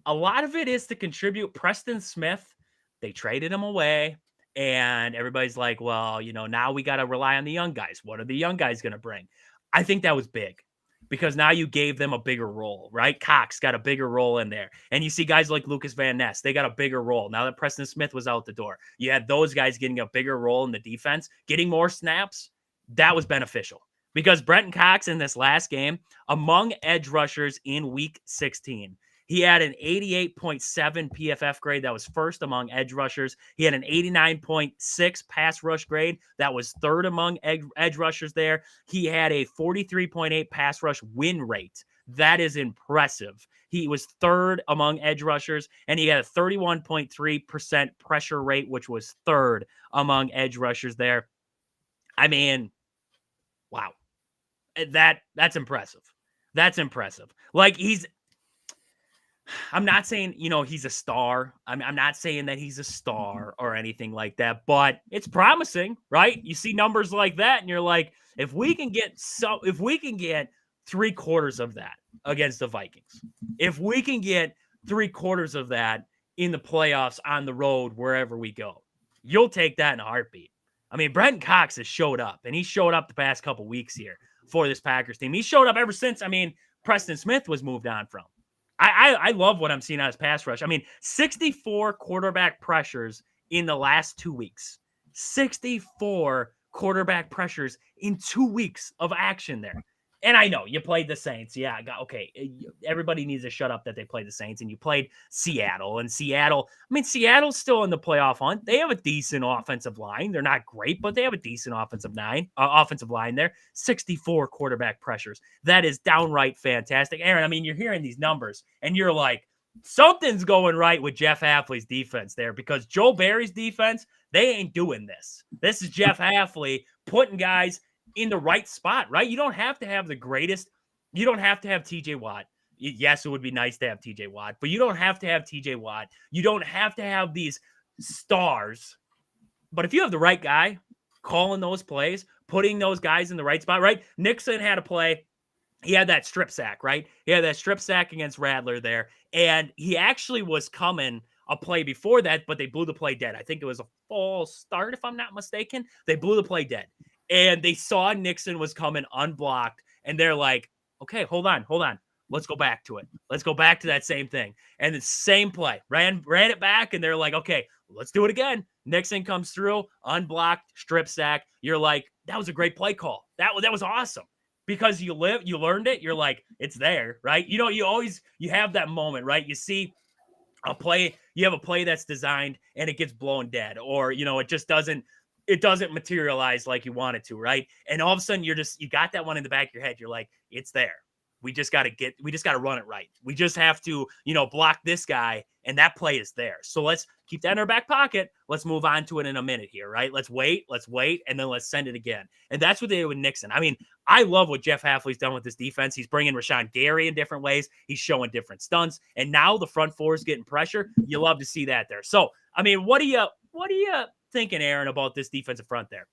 a lot of it is to contribute. Preston Smith, they traded him away, and everybody's like, well, now we got to rely on the young guys. What are the young guys going to bring? I think that was big. because now you gave them a bigger role, right? Cox got a bigger role in there. And you see guys like Lucas Van Ness, they got a bigger role. Now that Preston Smith was out the door, you had those guys getting a bigger role in the defense, getting more snaps. That was beneficial because Brenton Cox in this last game, among edge rushers in week 16, he had an 88.7 PFF grade. That was first among edge rushers. He had an 89.6 pass rush grade. That was third among edge rushers there. He had a 43.8 pass rush win rate. That is impressive. He was third among edge rushers, and he had a 31.3% pressure rate, which was third among edge rushers there. I mean, wow. That's impressive. That's impressive. Like, I'm not saying, he's a star. I'm not saying that he's a star or anything like that, but it's promising, right? You see numbers like that and you're like, if we can get 3/4 of that against the Vikings, if we can get 3/4 of that in the playoffs on the road, wherever we go, you'll take that in a heartbeat. I mean, Brenton Cox has showed up, and he showed up the past couple weeks here for this Packers team. He showed up ever since, Preston Smith was moved on from. I love what I'm seeing out of his pass rush. 64 quarterback pressures in the last 2 weeks. 64 quarterback pressures in 2 weeks of action there. And I know you played the Saints. Yeah, okay. Everybody needs to shut up that they played the Saints, and you played Seattle. And Seattle's still in the playoff hunt. They have a decent offensive line. They're not great, but they have a decent offensive line there. 64 quarterback pressures. That is downright fantastic. Aaron, you're hearing these numbers, and you're like, something's going right with Jeff Hafley's defense there, because Joe Barry's defense, they ain't doing this. This is Jeff Hafley putting guys in the right spot, right? You don't have to have the greatest. You don't have to have TJ Watt. Yes, it would be nice to have TJ Watt, but you don't have to have TJ Watt. You don't have to have these stars. But if you have the right guy calling those plays, putting those guys in the right spot, right? Nixon had a play. He had that strip sack, right? He had that strip sack against Radler there. And he actually was coming a play before that, but they blew the play dead. I think it was a false start, if I'm not mistaken. They blew the play dead. And they saw Nixon was coming unblocked, and they're like, okay, hold on. Let's go back to it. Let's go back to that same thing. And the same play, ran it back, and they're like, okay, let's do it again. Nixon comes through, unblocked, strip sack. You're like, that was a great play call. That was awesome. Because you learned it. You're like, it's there, right? You have that moment, right? You see a play, you have a play that's designed and it gets blown dead, or, it just doesn't materialize like you want it to, right? And all of a sudden you got that one in the back of your head. You're like, it's there. We just got to run it right. We just have to, block this guy, and that play is there. So let's keep that in our back pocket. Let's move on to it in a minute here, right? Let's wait, and then let's send it again. And that's what they did with Nixon. I love what Jeff Hafley's done with this defense. He's bringing Rashawn Gary in different ways. He's showing different stunts, and now the front four is getting pressure. You love to see that there. So, what are you thinking, Aaron, about this defensive front there?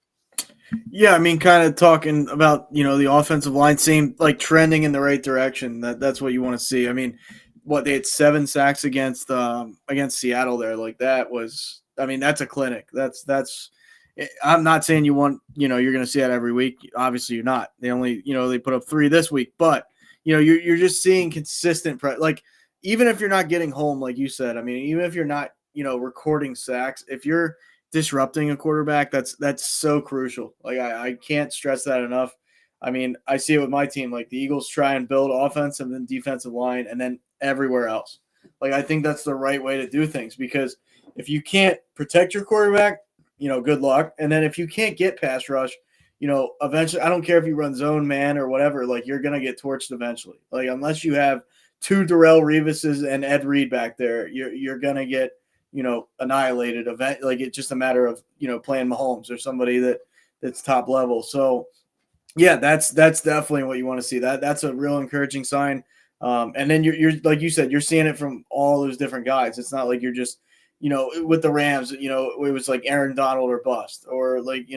Yeah, kind of talking about, the offensive line seemed like trending in the right direction. That's what you want to see. They had 7 sacks against Seattle there. Like, that was, that's a clinic. That's I'm not saying you want, you're going to see that every week. Obviously you're not. They only, they put up 3 this week, but you're just seeing consistent like, even if you're not getting home, like you said, even if you're not, recording sacks, if you're disrupting a quarterback, that's so crucial. Like, I can't stress that enough. I see it with my team. Like, the Eagles try and build offensive and defensive line, and then everywhere else. Like, I think that's the right way to do things, because if you can't protect your quarterback, good luck. And then if you can't get pass rush, eventually, I don't care if you run zone man or whatever, like, you're gonna get torched eventually. Like, unless you have 2 Darrelle Revises and Ed Reed back there, you're gonna get annihilated event. Like, it's just a matter of, playing Mahomes or somebody that's top level. So yeah, that's definitely what you want to see. That's a real encouraging sign. And then you're like you said, you're seeing it from all those different guys. It's not like you're just, with the Rams, it was like Aaron Donald or bust, or like,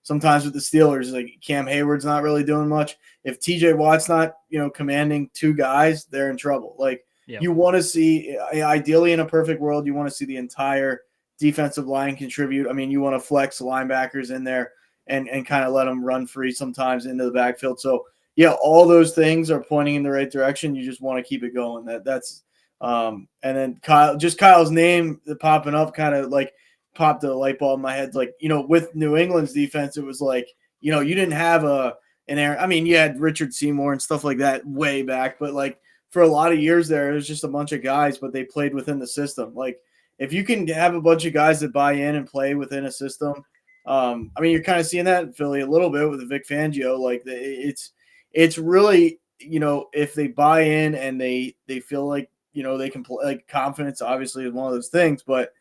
sometimes with the Steelers, like Cam Hayward's not really doing much. If TJ Watt's not, commanding 2 guys, they're in trouble. Like, yep. You want to see, ideally in a perfect world, you want to see the entire defensive line contribute. You want to flex linebackers in there and kind of let them run free sometimes into the backfield. So, yeah, all those things are pointing in the right direction. You just want to keep it going. That's and then Kyle's name popping up kind of like popped a light bulb in my head. Like, with New England's defense, it was like, you didn't have an Aaron. I mean, you had Richard Seymour and stuff like that way back, but like for a lot of years there, it was just a bunch of guys, but they played within the system. Like, if you can have a bunch of guys that buy in and play within a system, I mean, you're kind of seeing that in Philly a little bit with Vic Fangio. Like, it's really, if they buy in and they feel like, they can play. Like, confidence obviously is one of those things, but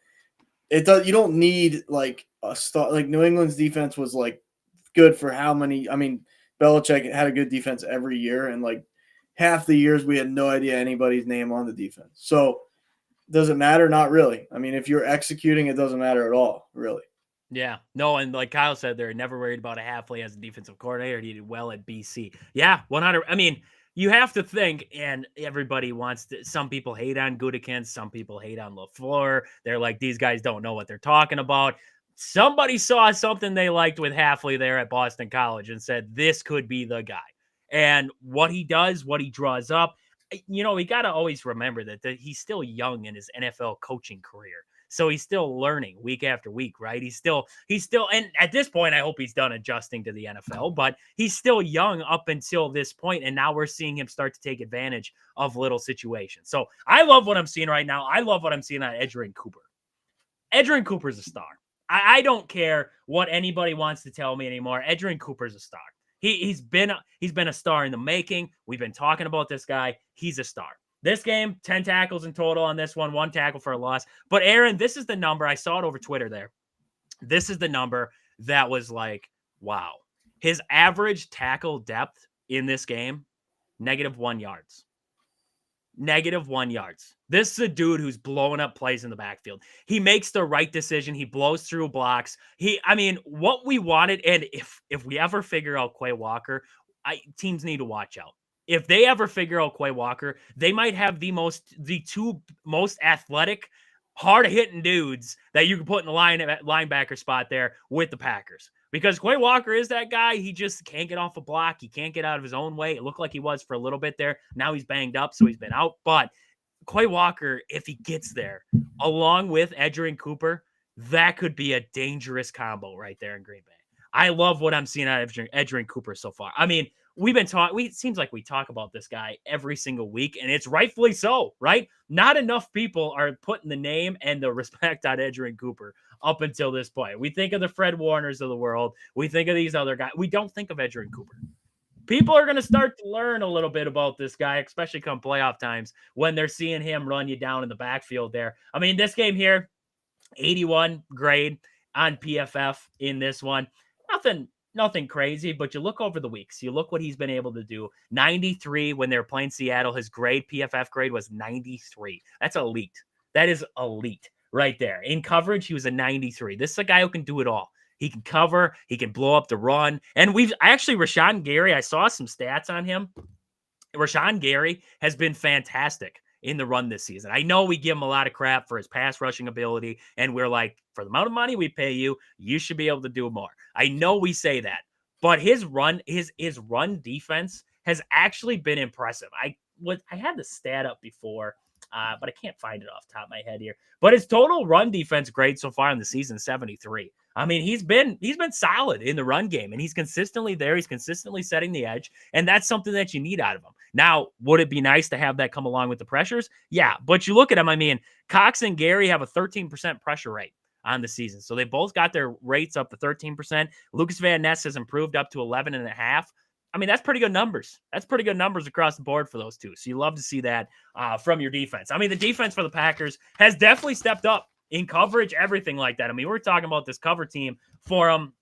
you don't need like a star. Like, New England's defense was like good for how many? I mean, Belichick had a good defense every year, and like half the years we had no idea anybody's name on the defense. So does it matter? Not really. I mean, if you're executing, it doesn't matter at all, really. Yeah, no, and like Kyle said, they're never worried about a Halfley as a defensive coordinator. He did well at BC. Yeah, 100. I mean, you have to think, and everybody wants to. Some people hate on Gutekunst, some people hate on LaFleur. They're like, these guys don't know what they're talking about. Somebody saw something they liked with Halfley there at Boston College and said this could be the guy. And what he does, what he draws up, we got to always remember that he's still young in his NFL coaching career. So he's still learning week after week, right? He's still, and at this point, I hope he's done adjusting to the NFL, but he's still young up until this point, and now we're seeing him start to take advantage of little situations. So I love what I'm seeing right now. I love what I'm seeing on Edgerrin Cooper. Edgerrin Cooper's a star. I don't care what anybody wants to tell me anymore. Edgerrin Cooper's a star. He's been a star in the making. We've been talking about this guy. He's a star. This game, 10 tackles in total on this one tackle for a loss. But Aaron, this is the number. I saw it over Twitter there. This is the number that was like, wow. His average tackle depth in this game, -1 yards. -1 yards. This is a dude who's blowing up plays in the backfield. He makes the right decision. He blows through blocks. What we wanted, and if we ever figure out Quay Walker, teams need to watch out. If they ever figure out Quay Walker, they might have the two most athletic, hard-hitting dudes that you can put in the linebacker spot there with the Packers. Because Quay Walker is that guy. He just can't get off a block. He can't get out of his own way. It looked like he was for a little bit there. Now he's banged up, so he's been out. But Quay Walker, if he gets there, along with Edgerrin Cooper, that could be a dangerous combo right there in Green Bay. I love what I'm seeing out of Edgerrin Cooper so far. I mean, it seems like we talk about this guy every single week, and it's rightfully so, right? Not enough people are putting the name and the respect on Edgerrin Cooper up until this point. We think of the Fred Warners of the world. We think of these other guys. We don't think of Edgerrin Cooper. People are going to start to learn a little bit about this guy, especially come playoff times when they're seeing him run you down in the backfield there. I mean, this game here, 81 grade on PFF in this one. Nothing crazy, but you look over the weeks. You look what he's been able to do. 93 when they were playing Seattle. His PFF grade was 93. That's elite. That is elite right there. In coverage, he was a 93. This is a guy who can do it all. He can cover. He can blow up the run. And Rashawn Gary, I saw some stats on him. Rashawn Gary has been fantastic in the run this season. I know we give him a lot of crap for his pass rushing ability, and we're like, for the amount of money we pay you, you should be able to do more. I know we say that, but his run defense has actually been impressive. I had the stat up before, but I can't find it off the top of my head here. But his total run defense grade so far in the season, 73. I mean, he's been solid in the run game, and he's consistently there. He's consistently setting the edge, and that's something that you need out of him. Now, would it be nice to have that come along with the pressures? Yeah, but you look at him, I mean, Cox and Gary have a 13% pressure rate on the season. So they both got their rates up to 13%. Lucas Van Ness has improved up to 11.5. I mean, that's pretty good numbers. That's pretty good numbers across the board for those two. So you love to see that from your defense. I mean, the defense for the Packers has definitely stepped up in coverage, everything like that. I mean, we're talking about this cover team for them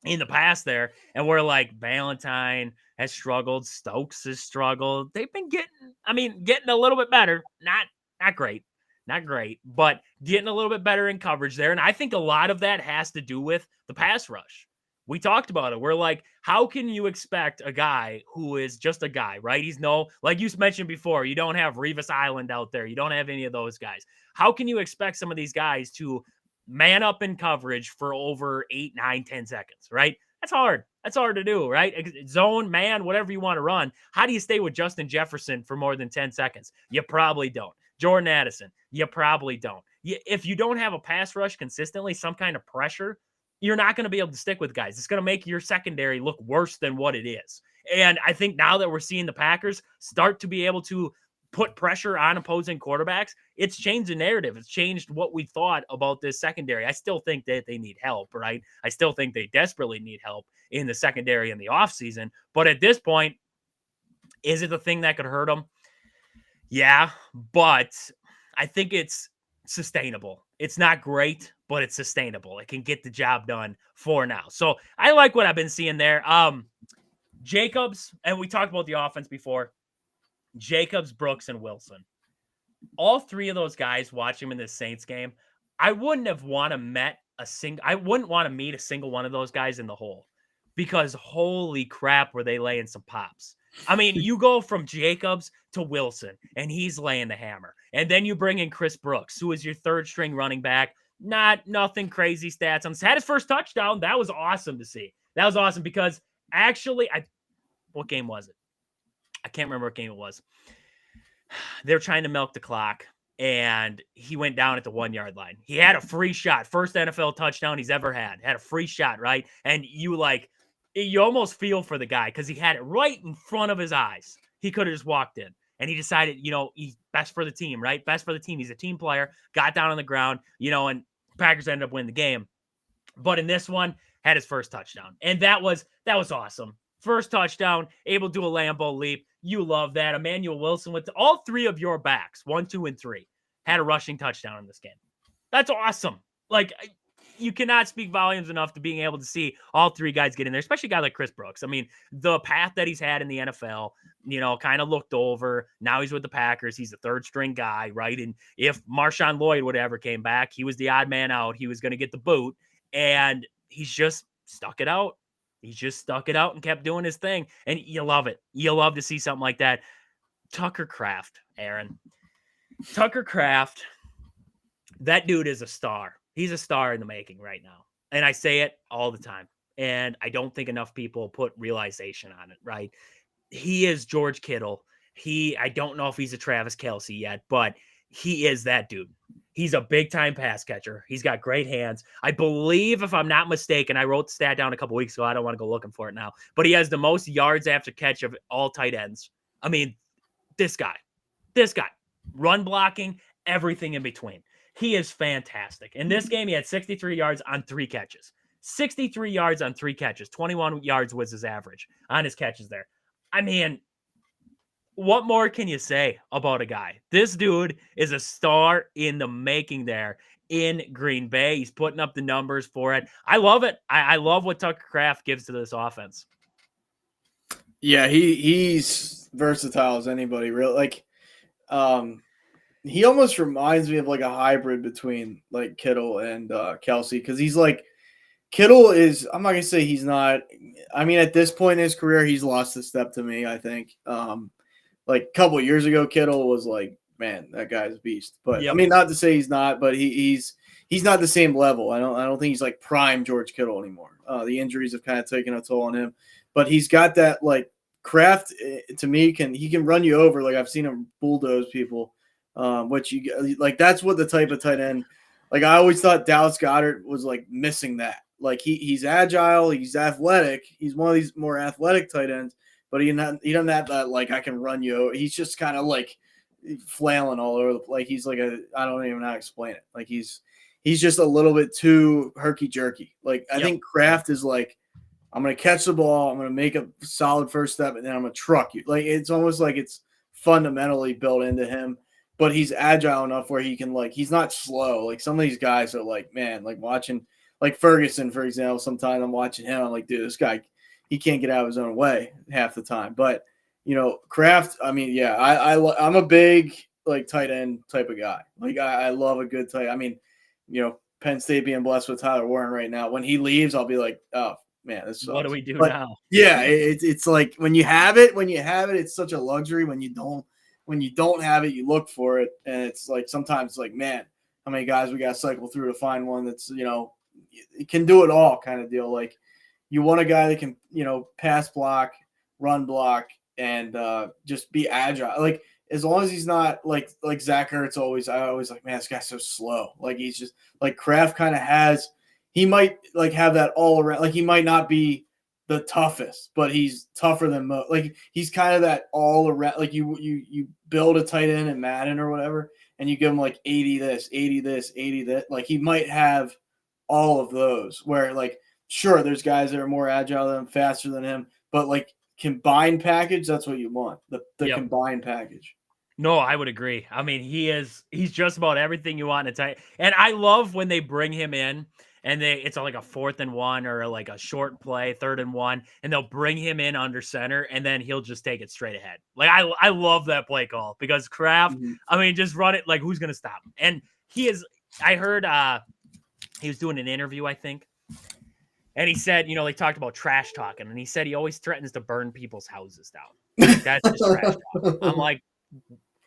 in the past there, and we're like, Valentine has struggled, Stokes has struggled. They've been getting a little bit better. Not great, but getting a little bit better in coverage there. And I think a lot of that has to do with the pass rush. We talked about it. We're like, how can you expect a guy who is just a guy, right? He's like you mentioned before, you don't have Revis Island out there. You don't have any of those guys. How can you expect some of these guys to man up in coverage for over 8, 9, 10 seconds, right? That's hard. That's hard to do, right? Zone, man, whatever you want to run. How do you stay with Justin Jefferson for more than 10 seconds? You probably don't. Jordan Addison, you probably don't. If you don't have a pass rush consistently, some kind of pressure, you're not going to be able to stick with guys. It's going to make your secondary look worse than what it is. And I think now that we're seeing the Packers start to be able to put pressure on opposing quarterbacks, it's changed the narrative. It's changed what we thought about this secondary. I still think that they need help, right? I still think they desperately need help in the secondary in the offseason. But at this point, is it the thing that could hurt them? Yeah, but I think it's sustainable. It's not great, but it's sustainable. It can get the job done for now. So I like what I've been seeing there. Jacobs, and we talked about the offense before. Jacobs, Brooks, and Wilson. All three of those guys, watching them in this Saints game, I wouldn't want to meet a single one of those guys in the hole, because holy crap, were they laying some pops. I mean, you go from Jacobs to Wilson, and he's laying the hammer. And then you bring in Chris Brooks, who is your third string running back. Nothing crazy stats. Had his first touchdown. That was awesome to see. That was awesome because actually, what game was it? I can't remember what game it was. They're trying to milk the clock, and he went down at the 1 yard line. He had a free shot, first NFL touchdown he's ever had a free shot, right? And you almost feel for the guy because he had it right in front of his eyes. He could have just walked in, and he decided, he's best for the team, right? Best for the team. He's a team player, got down on the ground, and Packers ended up winning the game. But in this one, had his first touchdown, and that was awesome. First touchdown, able to do a Lambeau leap. You love that. Emmanuel Wilson with all three of your backs, 1, 2, and 3, had a rushing touchdown in this game. That's awesome. You cannot speak volumes enough to being able to see all three guys get in there, especially a guy like Chris Brooks. I mean, the path that he's had in the NFL, kind of looked over. Now he's with the Packers. He's a third string guy, right? And if Marshawn Lloyd would ever came back, he was the odd man out. He was going to get the boot, and he's just stuck it out. He just stuck it out and kept doing his thing. And you love it. You love to see something like that. Tucker Kraft, Aaron. Tucker Kraft, that dude is a star. He's a star in the making right now. And I say it all the time. And I don't think enough people put realization on it, right? He is George Kittle. I don't know if he's a Travis Kelce yet, but he is that dude. He's a big-time pass catcher. He's got great hands. I believe, if I'm not mistaken, I wrote the stat down a couple weeks ago. I don't want to go looking for it now. But he has the most yards after catch of all tight ends. I mean, this guy. Run blocking, everything in between. He is fantastic. In this game, he had 63 yards on 3 catches. 63 yards on 3 catches. 21 yards was his average on his catches there. I mean, what more can you say about a guy? This dude is a star in the making there in Green Bay. He's putting up the numbers for it. I love it. I love what Tucker Kraft gives to this offense. Yeah, he's versatile as anybody. Really, he almost reminds me of a hybrid between Kittle and Kelce, because he's Kittle is. I'm not gonna say he's not. I mean, at this point in his career, he's lost a step to me, I think. A couple of years ago, Kittle was man, that guy's a beast. But yep. I mean, not to say he's not, but he's not the same level. I don't think he's prime George Kittle anymore. The injuries have kind of taken a toll on him, but he's got that Kraft. To me, he can run you over. I've seen him bulldoze people, which that's what the type of tight end. I always thought Dallas Goedert was missing that. He's agile, he's athletic, he's one of these more athletic tight ends. But he doesn't have that, I can run you. He's just kind of flailing all over the place. He's I don't even know how to explain it. He's just a little bit too herky-jerky. I think Kraft is I'm going to catch the ball, I'm going to make a solid first step, and then I'm going to truck you. It's almost it's fundamentally built into him. But he's agile enough where he can, he's not slow. Some of these guys are man, watching, Ferguson, for example, sometimes I'm watching him, I'm dude, this guy – he can't get out of his own way half the time. But, Kraft, I mean, yeah, I'm a big, tight end type of guy. I love a good tight. I mean, Penn State being blessed with Tyler Warren right now. When he leaves, I'll be oh, man, this sucks. What do we do now? Yeah, it's when you have it, it's such a luxury. When you don't have it, you look for it. And it's sometimes man, how many guys we got to cycle through to find one that's, it can do it all kind of deal. you want a guy that can, pass block, run block, and just be agile. Like, as long as he's not like Zach Ertz I always like, man, this guy's so slow. Like, he's just like Kraft kind of he might like have that all around. Like, he might not be the toughest, but he's tougher than most. Like, he's kind of that all around. Like, you build a tight end in Madden or whatever, and you give him like 80 this, 80 this, 80 that. Like, he might have all of those where, like, sure, there's guys that are more agile than him, faster than him, but like combined package, that's what you want. The combined package. No, I would agree. I mean, he's just about everything you want in a tight. And I love when they bring him in and it's like a 4th and 1 or like a short play, 3rd and 1, and they'll bring him in under center and then he'll just take it straight ahead. Like, I love that play call because Kraft, I mean, just run it. Like, who's going to stop him? And I heard he was doing an interview, I think. And he said, they talked about trash talking, and he said he always threatens to burn people's houses down. Like, that's just trash talk. I'm like,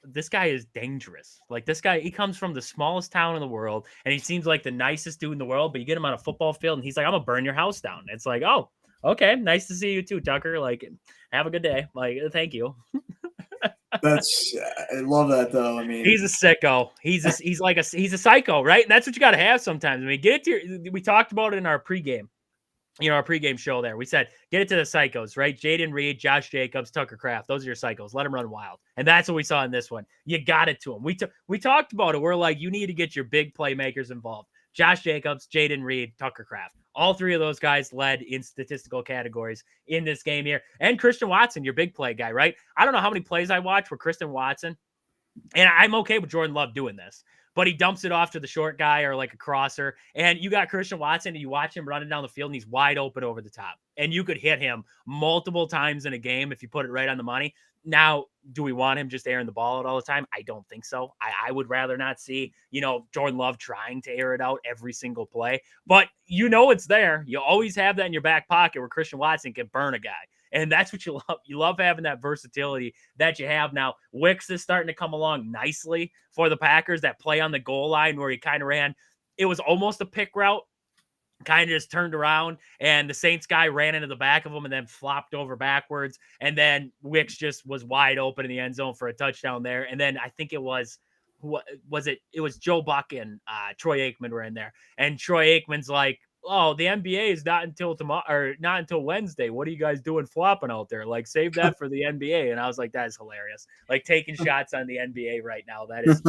this guy is dangerous. Like, this guy, he comes from the smallest town in the world, and he seems like the nicest dude in the world, but you get him on a football field, and he's like, I'm gonna burn your house down. It's like, oh, okay, nice to see you too, Tucker. Like, have a good day. Like, thank you. I love that though. I mean, he's a sicko. He's a psycho, right? And that's what you got to have sometimes. I mean, we talked about it in our pregame. Our pregame show there. We said, get it to the psychos, right? Jaden Reed, Josh Jacobs, Tucker Kraft. Those are your psychos. Let them run wild. And that's what we saw in this one. You got it to them. We talked about it. We're like, you need to get your big playmakers involved. Josh Jacobs, Jaden Reed, Tucker Kraft. All 3 of those guys led in statistical categories in this game here. And Christian Watson, your big play guy, right? I don't know how many plays I watched for Christian Watson. And I'm okay with Jordan Love doing this. But he dumps it off to the short guy or like a crosser. And you got Christian Watson and you watch him running down the field and he's wide open over the top. And you could hit him multiple times in a game if you put it right on the money. Now, do we want him just airing the ball out all the time? I don't think so. I would rather not see, Jordan Love trying to air it out every single play. But it's there. You always have that in your back pocket where Christian Watson can burn a guy. And that's what you love. You love having that versatility that you have now. Wicks is starting to come along nicely for the Packers. That play on the goal line where he kind of ran. It was almost a pick route. Kind of just turned around and the Saints guy ran into the back of him and then flopped over backwards. And then Wicks just was wide open in the end zone for a touchdown there. And then I think it was Joe Buck and Troy Aikman were in there. And Troy Aikman's like, oh, the NBA is not until tomorrow or not until Wednesday. What are you guys doing flopping out there? Like, save that for the NBA. And I was like, that is hilarious. Like, taking shots on the NBA right now. That is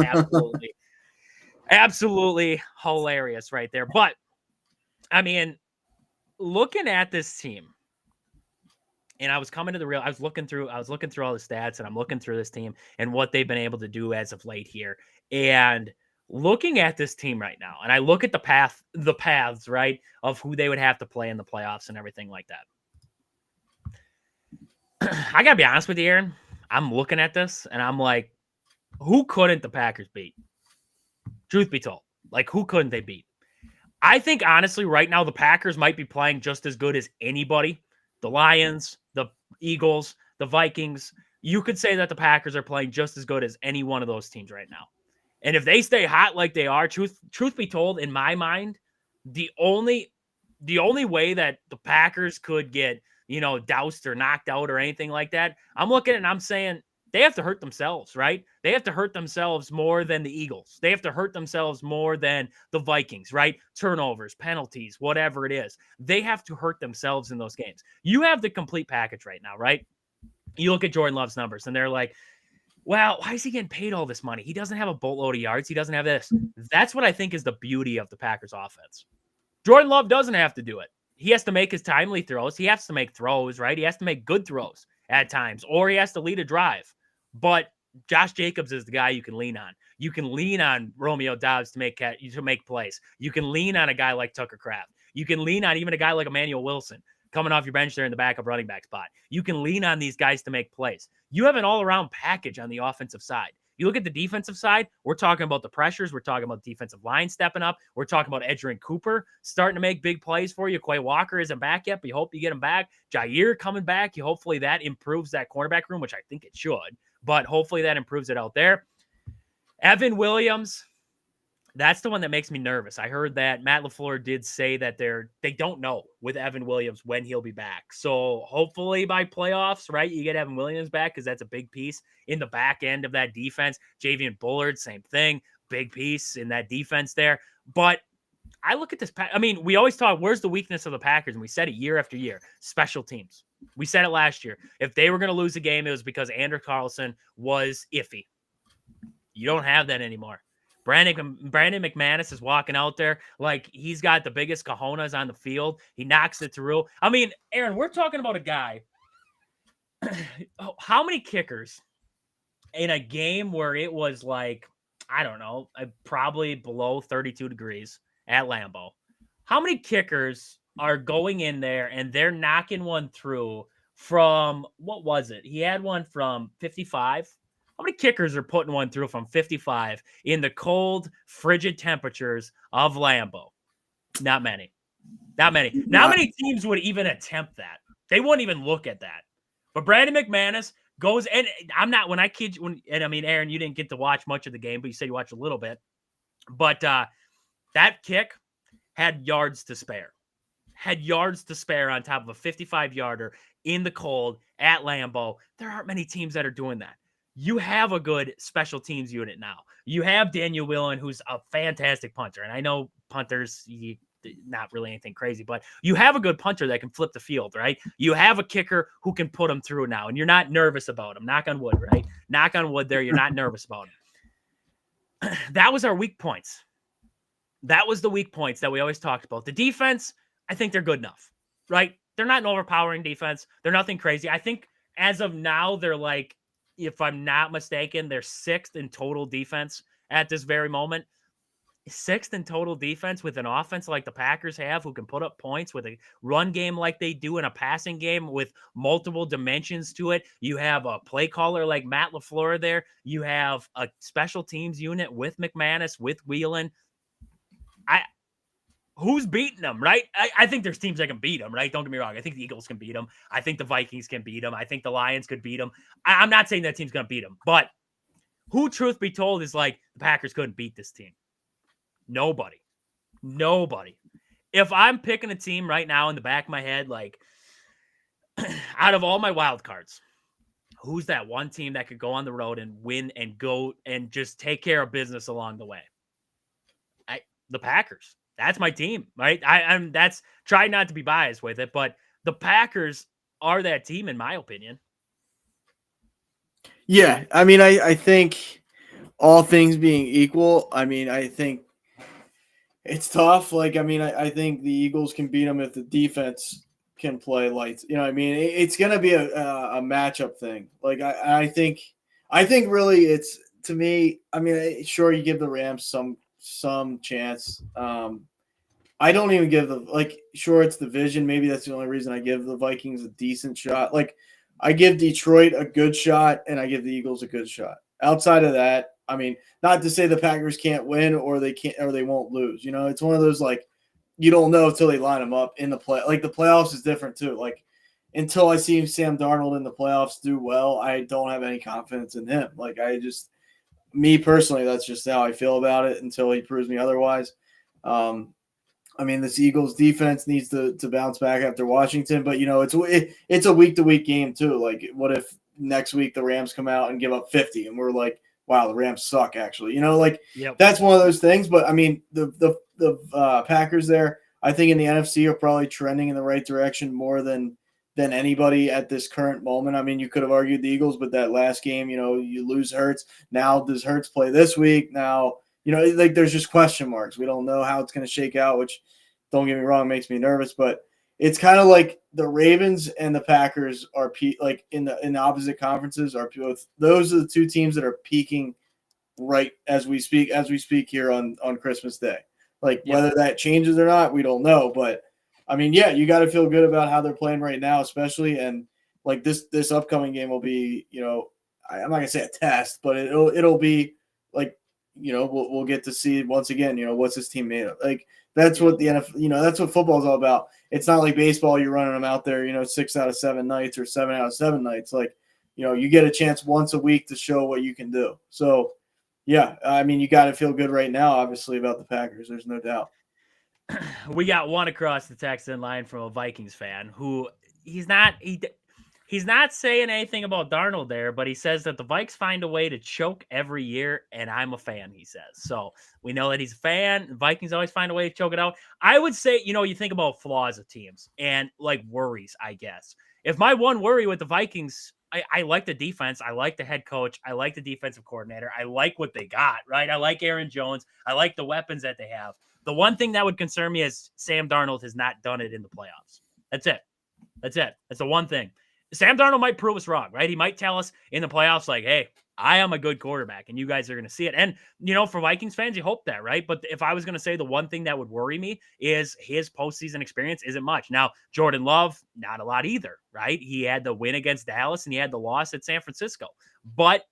absolutely hilarious right there. But I mean, looking at this team, and I was looking through all the stats, and I'm looking through this team and what they've been able to do as of late here. And looking at this team right now, and I look at the paths, right, of who they would have to play in the playoffs and everything like that. I gotta be honest with you, Aaron. I'm looking at this and I'm like, who couldn't the Packers beat? Truth be told, like, who couldn't they beat? I think, honestly, right now, the Packers might be playing just as good as anybody. The Lions, the Eagles, the Vikings. You could say that the Packers are playing just as good as any one of those teams right now. And if they stay hot like they are, truth be told, in my mind, the only way that the Packers could get, doused or knocked out or anything like that, I'm looking and I'm saying, they have to hurt themselves, right? They have to hurt themselves more than the Eagles. They have to hurt themselves more than the Vikings, right? Turnovers, penalties, whatever it is. They have to hurt themselves in those games. You have the complete package right now, right? You look at Jordan Love's numbers and they're like, well, why is he getting paid all this money? He doesn't have a boatload of yards. He doesn't have this. That's what I think is the beauty of the Packers offense. Jordan Love doesn't have to do it. He has to make his timely throws. He has to make throws, right? He has to make good throws at times, or he has to lead a drive. But Josh Jacobs is the guy you can lean on. You can lean on Romeo Doubs to make plays. You can lean on a guy like Tucker Kraft. You can lean on even a guy like Emmanuel Wilson coming off your bench there in the backup running back spot. You can lean on these guys to make plays. You have an all-around package on the offensive side. You look at the defensive side, we're talking about the pressures. We're talking about defensive line stepping up. We're talking about Edgerrin Cooper starting to make big plays for you. Quay Walker isn't back yet, but you hope you get him back. Jair coming back. Hopefully that improves that cornerback room, which I think it should, but hopefully that improves it out there. Evan Williams, That's the one that makes me nervous. I heard that Matt LaFleur did say that they don't know with Evan Williams when he'll be back. So hopefully by playoffs, right, you get Evan Williams back because that's a big piece in the back end of that defense. Javian Bullard, same thing, big piece in that defense there. But I look at this. I mean, we always talk, where's the weakness of the Packers? And we said it year after year, special teams. We said it last year. If they were going to lose a game, it was because Andrew Carlson was iffy. You don't have that anymore. Brandon McManus is walking out there like he's got the biggest cojones on the field. He knocks it through. I mean, Aaron, we're talking about a guy. How many kickers in a game where it was like, I don't know, probably below 32 degrees at Lambeau? How many kickers are going in there and they're knocking one through from, what was it? He had one from 55. How many kickers are putting one through from 55 in the cold, frigid temperatures of Lambeau? Not many. Not many. Not many teams would even attempt that. They wouldn't even look at that. But Brandon McManus goes, and I'm not, when I kid you, and I mean, Aaron, you didn't get to watch much of the game, but you said you watched a little bit. But that kick had yards to spare. Had yards to spare on top of a 55-yarder in the cold at Lambeau. There aren't many teams that are doing that. You have a good special teams unit now. You have Daniel Whelan, who's a fantastic punter. And I know punters, not really anything crazy, but you have a good punter that can flip the field, right? You have a kicker who can put them through now, and you're not nervous about him. Knock on wood, right? Knock on wood there. You're not nervous about him. That was our weak points. That was the weak points that we always talked about. The defense, I think they're good enough, right? They're not an overpowering defense. They're nothing crazy. I think as of now, they're like, if I'm not mistaken, they're 6th in total defense at this very moment. 6th in total defense with an offense like the Packers have, who can put up points with a run game like they do in a passing game with multiple dimensions to it. You have a play caller like Matt LaFleur there. You have a special teams unit with McManus, with Whelan. Who's beating them, right? I think there's teams that can beat them, right? Don't get me wrong. I think the Eagles can beat them. I think the Vikings can beat them. I think the Lions could beat them. I'm not saying that team's going to beat them, but who, truth be told, is like, the Packers couldn't beat this team? Nobody. If I'm picking a team right now in the back of my head, like, out of all my wild cards, who's that one team that could go on the road and win and go and just take care of business along the way? The Packers. That's my team, right? I'm that's try not to be biased with it, but the Packers are that team in my opinion. Yeah, I mean, I think all things being equal, I mean, I think it's tough. Like, I mean, I think the Eagles can beat them if the defense can play lights. You know what I mean? It's going to be a matchup thing. Like, I think really it's, to me, I mean, sure, you give the Rams some chance. I don't even give sure, it's division. Maybe that's the only reason I give the Vikings a decent shot. Like, I give Detroit a good shot and I give the Eagles a good shot. Outside of that, I mean, not to say the Packers can't win or they won't lose. You know, it's one of those, like, you don't know until they line them up in the play. Like, the playoffs is different too. Like, until I see Sam Darnold in the playoffs do well, I don't have any confidence in him. Like, me personally, that's just how I feel about it until he proves me otherwise. I mean, this Eagles defense needs to bounce back after Washington, but, you know, it's a week-to-week game too. Like, what if next week the Rams come out and give up 50 and we're like, wow, the Rams suck actually, you know, like, yep. That's one of those things. But I mean, the Packers there, I think in the NFC are probably trending in the right direction more than anybody at this current moment. I mean, you could have argued the Eagles, but that last game, you know, you lose Hurts. Now, does Hurts play this week? Now, you know, like, there's just question marks. We don't know how it's going to shake out, which, don't get me wrong, makes me nervous. But it's kind of like the Ravens and the Packers are like in the opposite conferences are both. Those are the two teams that are peaking right as we speak here on Christmas Day. Like, whether that changes or not, we don't know. But I mean, yeah, you got to feel good about how they're playing right now, especially. And like this upcoming game will be, you know, I'm not gonna say a test, but it'll be like, you know, we'll get to see once again, you know, what's this team made of. Like, that's what the NFL, you know, that's what football is all about. It's not like baseball, you're running them out there, you know, 6 out of 7 nights or 7 out of 7 nights. Like, you know, you get a chance once a week to show what you can do. So Yeah, I mean, you got to feel good right now, obviously, about the Packers. There's no doubt. We got one across the text in line from a Vikings fan who he's not saying anything about Darnold there, but he says that the Vikes find a way to choke every year, and I'm a fan, he says. So we know that he's a fan. The Vikings always find a way to choke it out. I would say, you think about flaws of teams and like worries, I guess. If my one worry with the Vikings, I like the defense. I like the head coach. I like the defensive coordinator. I like what they got, right? I like Aaron Jones. I like the weapons that they have. The one thing that would concern me is Sam Darnold has not done it in the playoffs. That's it. That's the one thing. Sam Darnold might prove us wrong, right? He might tell us in the playoffs, like, hey, I am a good quarterback, and you guys are going to see it. And, for Vikings fans, you hope that, right? But if I was going to say the one thing that would worry me is his postseason experience isn't much. Now, Jordan Love, not a lot either, right? He had the win against Dallas, and he had the loss at San Francisco. But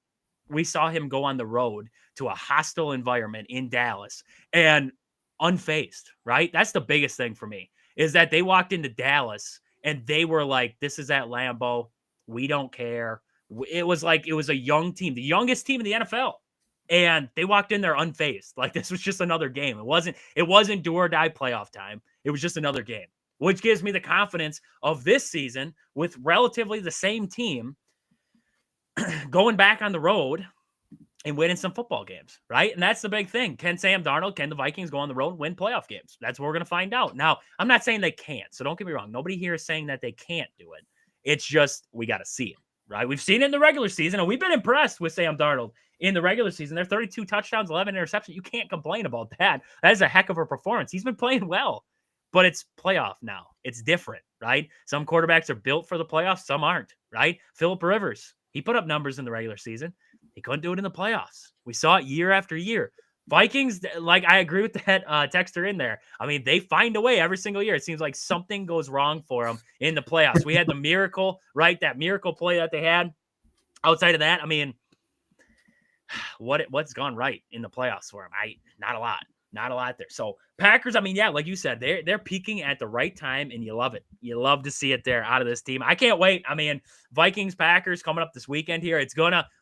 we saw him go on the road to a hostile environment in Dallas and unfazed, right? That's the biggest thing for me is that they walked into Dallas and they were like, this is at Lambeau. We don't care. It was a young team, the youngest team in the NFL. And they walked in there unfazed. Like this was just another game. It wasn't do or die playoff time. It was just another game, which gives me the confidence of this season with relatively the same team going back on the road and winning some football games, right? And that's the big thing. Can the Vikings go on the road and win playoff games? That's what we're going to find out. Now, I'm not saying they can't, so don't get me wrong. Nobody here is saying that they can't do it. It's just we got to see it, right? We've seen it in the regular season, and we've been impressed with Sam Darnold in the regular season. They're 32 touchdowns, 11 interceptions. You can't complain about that. That is a heck of a performance. He's been playing well, but it's playoff now. It's different, right? Some quarterbacks are built for the playoffs. Some aren't, right? Phillip Rivers, he put up numbers in the regular season. He couldn't do it in the playoffs. We saw it year after year. Vikings, like I agree with that texter in there. I mean, they find a way every single year. It seems like something goes wrong for them in the playoffs. We had the miracle, right? That miracle play that they had. Outside of that, I mean, what's gone right in the playoffs for them? Not a lot there. So Packers, I mean, yeah, like you said, they're peaking at the right time, and you love it. You love to see it there out of this team. I can't wait. I mean, Vikings, Packers coming up this weekend here.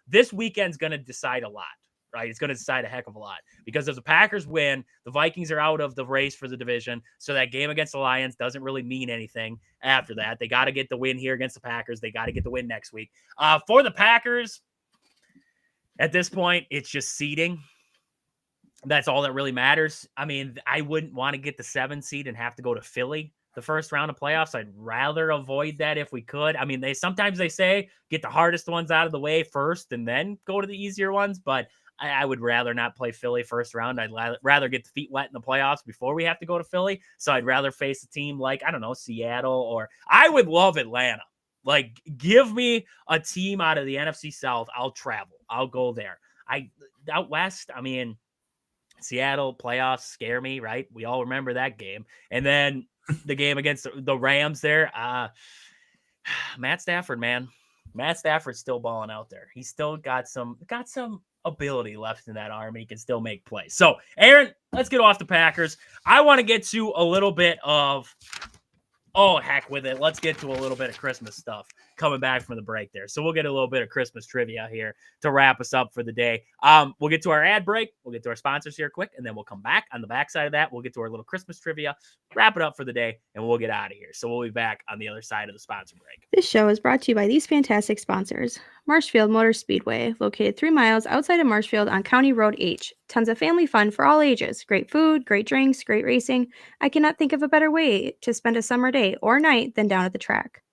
This weekend's gonna decide a lot, right? It's gonna decide a heck of a lot because if the Packers win, the Vikings are out of the race for the division. So that game against the Lions doesn't really mean anything after that. They got to get the win here against the Packers. They got to get the win next week. For the Packers, at this point, it's just seeding. That's all that really matters. I mean, I wouldn't want to get the 7 seed and have to go to Philly the first round of playoffs. I'd rather avoid that if we could. I mean, sometimes they say get the hardest ones out of the way first and then go to the easier ones, but I would rather not play Philly first round. I'd rather get the feet wet in the playoffs before we have to go to Philly. So I'd rather face a team like, I don't know, Seattle, or I would love Atlanta. Like, give me a team out of the NFC South. I'll travel. I'll go there. Out West, I mean, Seattle playoffs scare me, right? We all remember that game. And then the game against the Rams there. Matt Stafford, man. Matt Stafford's still balling out there. He's still got some ability left in that arm. He can still make plays. So, Aaron, let's get off the Packers. I want to get to a little bit of heck with it. Let's get to a little bit of Christmas stuff coming back from the break there. So we'll get a little bit of Christmas trivia here to wrap us up for the day. We'll get to our ad break. We'll get to our sponsors here quick, and then we'll come back on the backside of that. We'll get to our little Christmas trivia, wrap it up for the day, and we'll get out of here. So we'll be back on the other side of the sponsor break. This show is brought to you by these fantastic sponsors. Marshfield Motor Speedway, located 3 miles outside of Marshfield on County Road H. Tons of family fun for all ages. Great food, great drinks, great racing. I cannot think of a better way to spend a summer day or night than down at the track.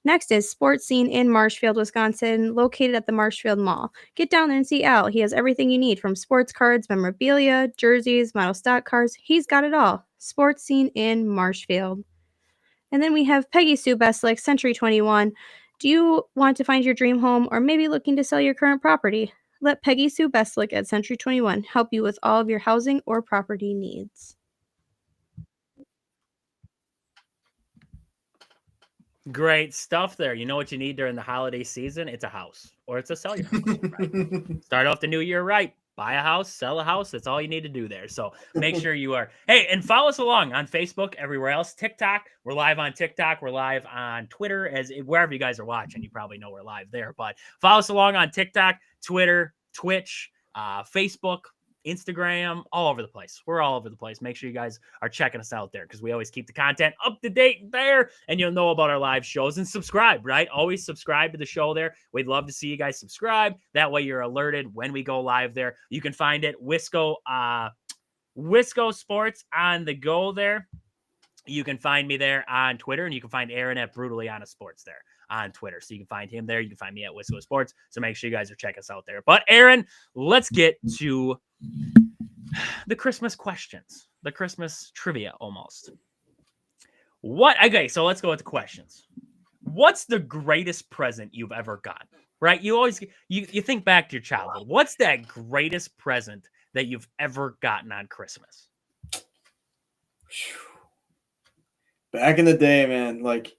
Next is Sports Scene in Marshfield, Wisconsin, located at the Marshfield Mall. Get down there and see Al. He has everything you need, from sports cards, memorabilia, jerseys, model stock cars. He's got it all. Sports Scene in Marshfield. And then we have Peggy Sue Beslick, Century 21. Do you want to find your dream home or maybe looking to sell your current property? Let Peggy Sue Beslick at Century 21 help you with all of your housing or property needs. Great stuff there. You know what you need during the holiday season? It's a house, or it's a sell your house. Right? Start off the new year right. Buy a house, sell a house. That's all you need to do there. So make sure you are. Hey, and follow us along on Facebook, everywhere else. TikTok. We're live on TikTok. We're live on Twitter. Wherever you guys are watching, you probably know we're live there. But follow us along on TikTok, Twitter, Twitch. Facebook, Instagram, all over the place. We're all over the place. Make sure you guys are checking us out there because we always keep the content up to date there, and you'll know about our live shows. And subscribe, right? Always subscribe to the show there. We'd love to see you guys subscribe. That way you're alerted when we go live there. You can find it Wisco Sports on the go there. You can find me there on Twitter, and you can find Aaron at Brutally Honest Sports there on Twitter. So you can find him there. You can find me at Wisco Sports. So make sure you guys are checking us out there. But Aaron, let's get to the Christmas questions, the Christmas trivia almost. Okay, so let's go with the questions. What's the greatest present you've ever gotten? Right? You always you think back to your childhood. What's that greatest present that you've ever gotten on Christmas? Back in the day, man, like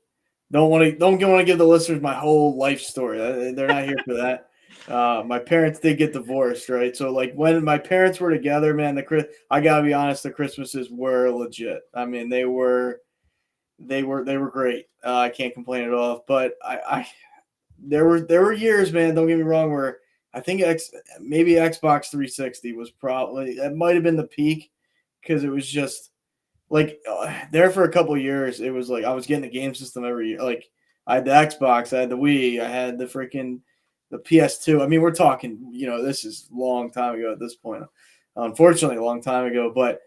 don't want to give the listeners my whole life story. They're not here for that. My parents did get divorced, right? So like when my parents were together, man, I gotta be honest, the Christmases were legit. I mean, they were great. I can't complain at all. But there were years, man. Don't get me wrong, where I think maybe Xbox 360 was probably, that might have been the peak, because it was just like there for a couple of years. It was like I was getting the game system every year. Like I had the Xbox, I had the Wii, I had the PS2. I mean, we're talking, this is a long time ago at this point. Unfortunately, a long time ago. But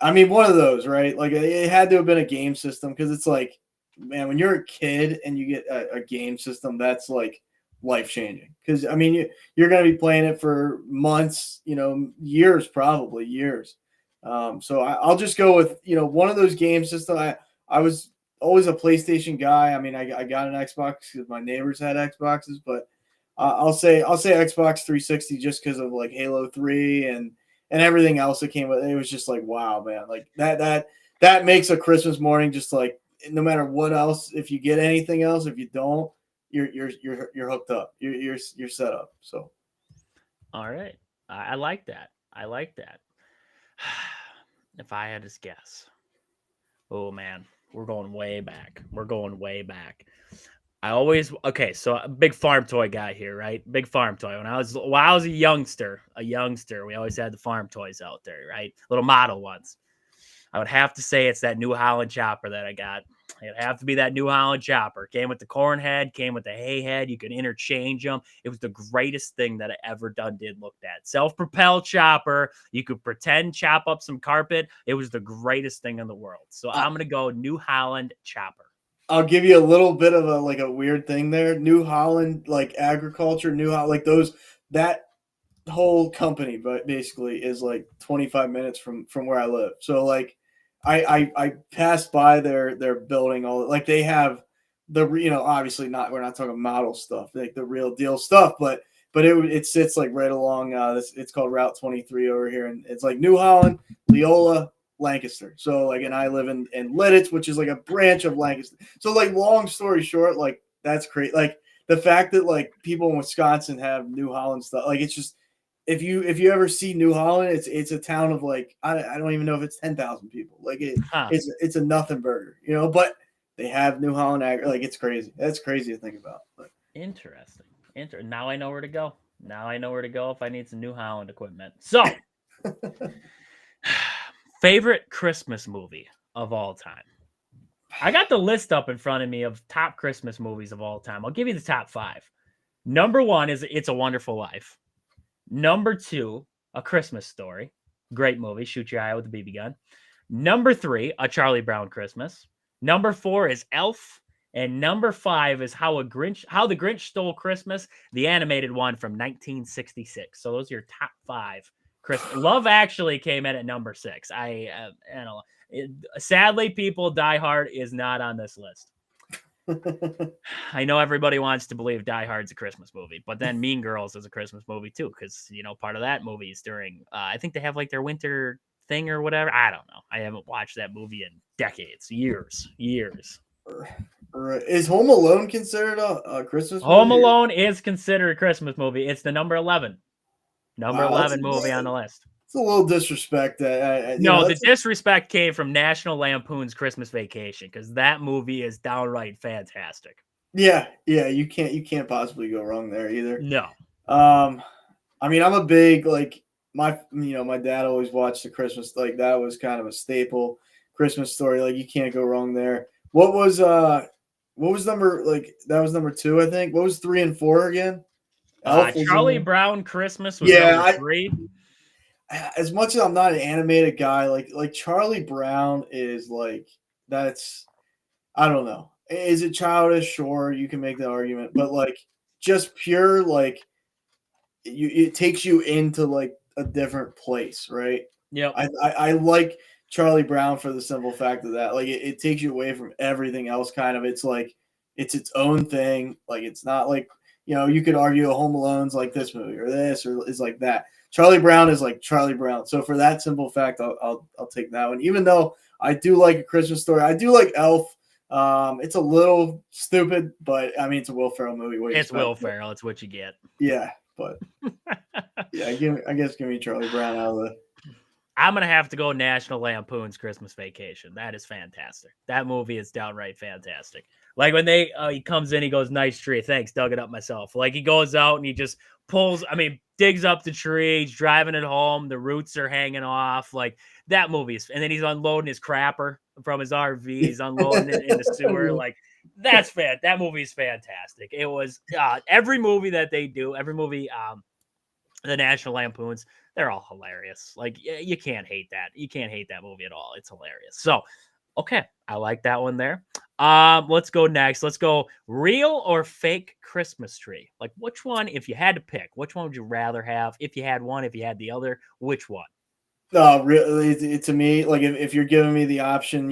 I mean, one of those, right? Like it had to have been a game system, because it's like, man, when you're a kid and you get a game system, that's like life changing. Because I mean, you're going to be playing it for months, years, probably years. So I'll just go with, one of those game systems. I was always a PlayStation guy. I mean, I got an Xbox because my neighbors had Xboxes, but I'll say Xbox 360 just because of like Halo 3 and everything else that came with it. It was just like, wow, man, like that makes a Christmas morning just like, no matter what else, if you get anything else, if you don't, you're hooked up. You're set up. So, all right, I like that. I like that. If I had to guess, oh man, we're going way back. So a big farm toy guy here, right? Big farm toy. When I was a youngster, we always had the farm toys out there, right? Little model ones. I would have to say it's that New Holland chopper that I got. It'd have to be that New Holland chopper. Came with the corn head, came with the hay head. You could interchange them. It was the greatest thing that I ever looked at. Self-propelled chopper. You could pretend chop up some carpet. It was the greatest thing in the world. So I'm going to go New Holland chopper. I'll give you a little bit of a weird thing there. New Holland, like agriculture, New Holland, like that whole company, but basically is like 25 minutes from where I live. So like I passed by their building, all like they have obviously we're not talking model stuff, like the real deal stuff, but it sits like right along it's called Route 23 over here, and it's like New Holland, Leola, Lancaster. So like, and I live in Lidditz, which is like a branch of Lancaster. So like, long story short, like that's great. Like the fact that like people in Wisconsin have New Holland stuff, like it's just, if you ever see New Holland, it's a town of like, I don't even know if it's 10,000 people. Like it's a nothing burger, but they have New Holland like it's crazy. That's crazy to think about. But. Interesting. Now I know where to go. If I need some New Holland equipment. So favorite Christmas movie of all time. I got the list up in front of me of top Christmas movies of all time. I'll give you the top 5. Number 1 is It's a Wonderful Life. Number 2, A Christmas Story. Great movie. Shoot your eye with a BB gun. Number 3, A Charlie Brown Christmas. Number 4 is Elf. And number 5 is How the Grinch Stole Christmas, the animated one from 1966. So those are your top 5. Love Actually came in at number 6. I don't know. Sadly, people, Die Hard is not on this list. I know everybody wants to believe Die Hard's a Christmas movie, but then Mean Girls is a Christmas movie too, because part of that movie is during I think they have like their winter thing or whatever. I don't know. I haven't watched that movie in decades, years. Is Home Alone considered a Christmas movie? Home Alone is considered a Christmas movie. It's the number 11 movie on the list. It's a little disrespect. The disrespect came from National Lampoon's Christmas Vacation, because that movie is downright fantastic. Yeah, you can't possibly go wrong there either. No. I mean, I'm a big my dad always watched the Christmas, like that was kind of a staple Christmas story. Like you can't go wrong there. What was number like that was number 2, I think. What was 3 and 4 again? Elf was in Charlie there. Brown Christmas was Yeah, number 3. as much as I'm not an animated guy, like Charlie Brown is like that's I don't know. Is it childish? Sure, you can make the argument, but like just pure like it takes you into like a different place, right? Yep. I like Charlie Brown for the simple fact of that. Like it takes you away from everything else kind of. It's like it's its own thing. Like it's not like, you could argue a Home Alone's like this movie or this or is like that. Charlie Brown is like Charlie Brown. So for that simple fact, I'll take that one. Even though I do like A Christmas Story, I do like Elf. It's a little stupid, but I mean it's a Will Ferrell movie. It's Will Ferrell. It's what you get. Yeah, but yeah, give me Charlie Brown out of the. I'm gonna have to go National Lampoon's Christmas Vacation. That is fantastic. That movie is downright fantastic. Like when he comes in, he goes, "Nice tree, thanks, dug it up myself." Like he goes out and he just digs up the tree, he's driving it home, the roots are hanging off. Like that movie is, and then he's unloading his crapper from his RV, he's unloading it in the sewer. Like that's that movie is fantastic. It was every movie that they do, every movie, the National Lampoons, they're all hilarious. Like you can't hate that. You can't hate that movie at all. It's hilarious. So, okay, I like that one there. Let's go next. Let's go real or fake Christmas tree. Like which one, if you had to pick, which one would you rather have? If you had one, if you had the other, which one? No, really, to me, like if you're giving me the option,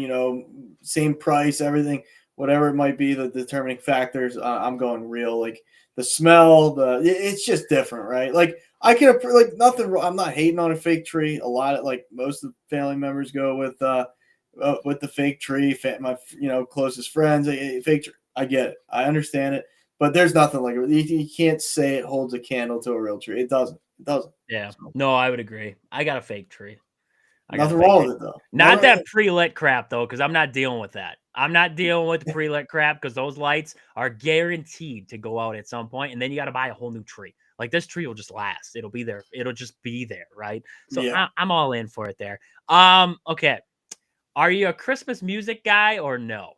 same price, everything, whatever it might be, the determining factors, I'm going real. Like the smell, it's just different, right? Like I can like nothing. I'm not hating on a fake tree. A lot of like most of the family members go with the fake tree. My closest friends, fake tree. I get it. I understand it, but there's nothing like it. You can't say it holds a candle to a real tree. It doesn't. It doesn't. Yeah. No, I would agree. I got a fake tree. Nothing wrong with it though. Not that pre-lit crap though, because I'm not dealing with that. I'm not dealing with the pre-lit crap because those lights are guaranteed to go out at some point, and then you got to buy a whole new tree. Like this tree will just last. It'll be there. It'll just be there, right? So yeah. I'm all in for it there. Okay. Are you a Christmas music guy or no?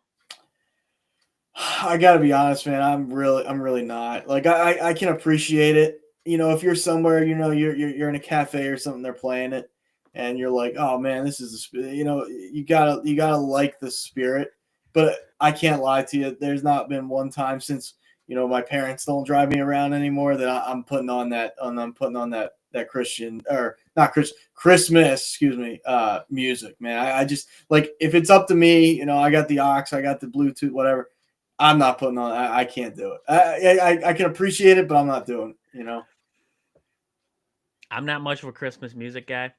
I gotta be honest, man. I'm really not. Like I can appreciate it. If you're somewhere, you're in a cafe or something, they're playing it, and you're like, oh man, this is you gotta like the spirit. But I can't lie to you. There's not been one time since my parents don't drive me around anymore that I'm putting on that that Christian or not Christmas, excuse me, music, man. I just like if it's up to me, I got the aux, I got the Bluetooth, whatever. I'm not putting on. I can't do it. I can appreciate it, but I'm not doing it. I'm not much of a Christmas music guy,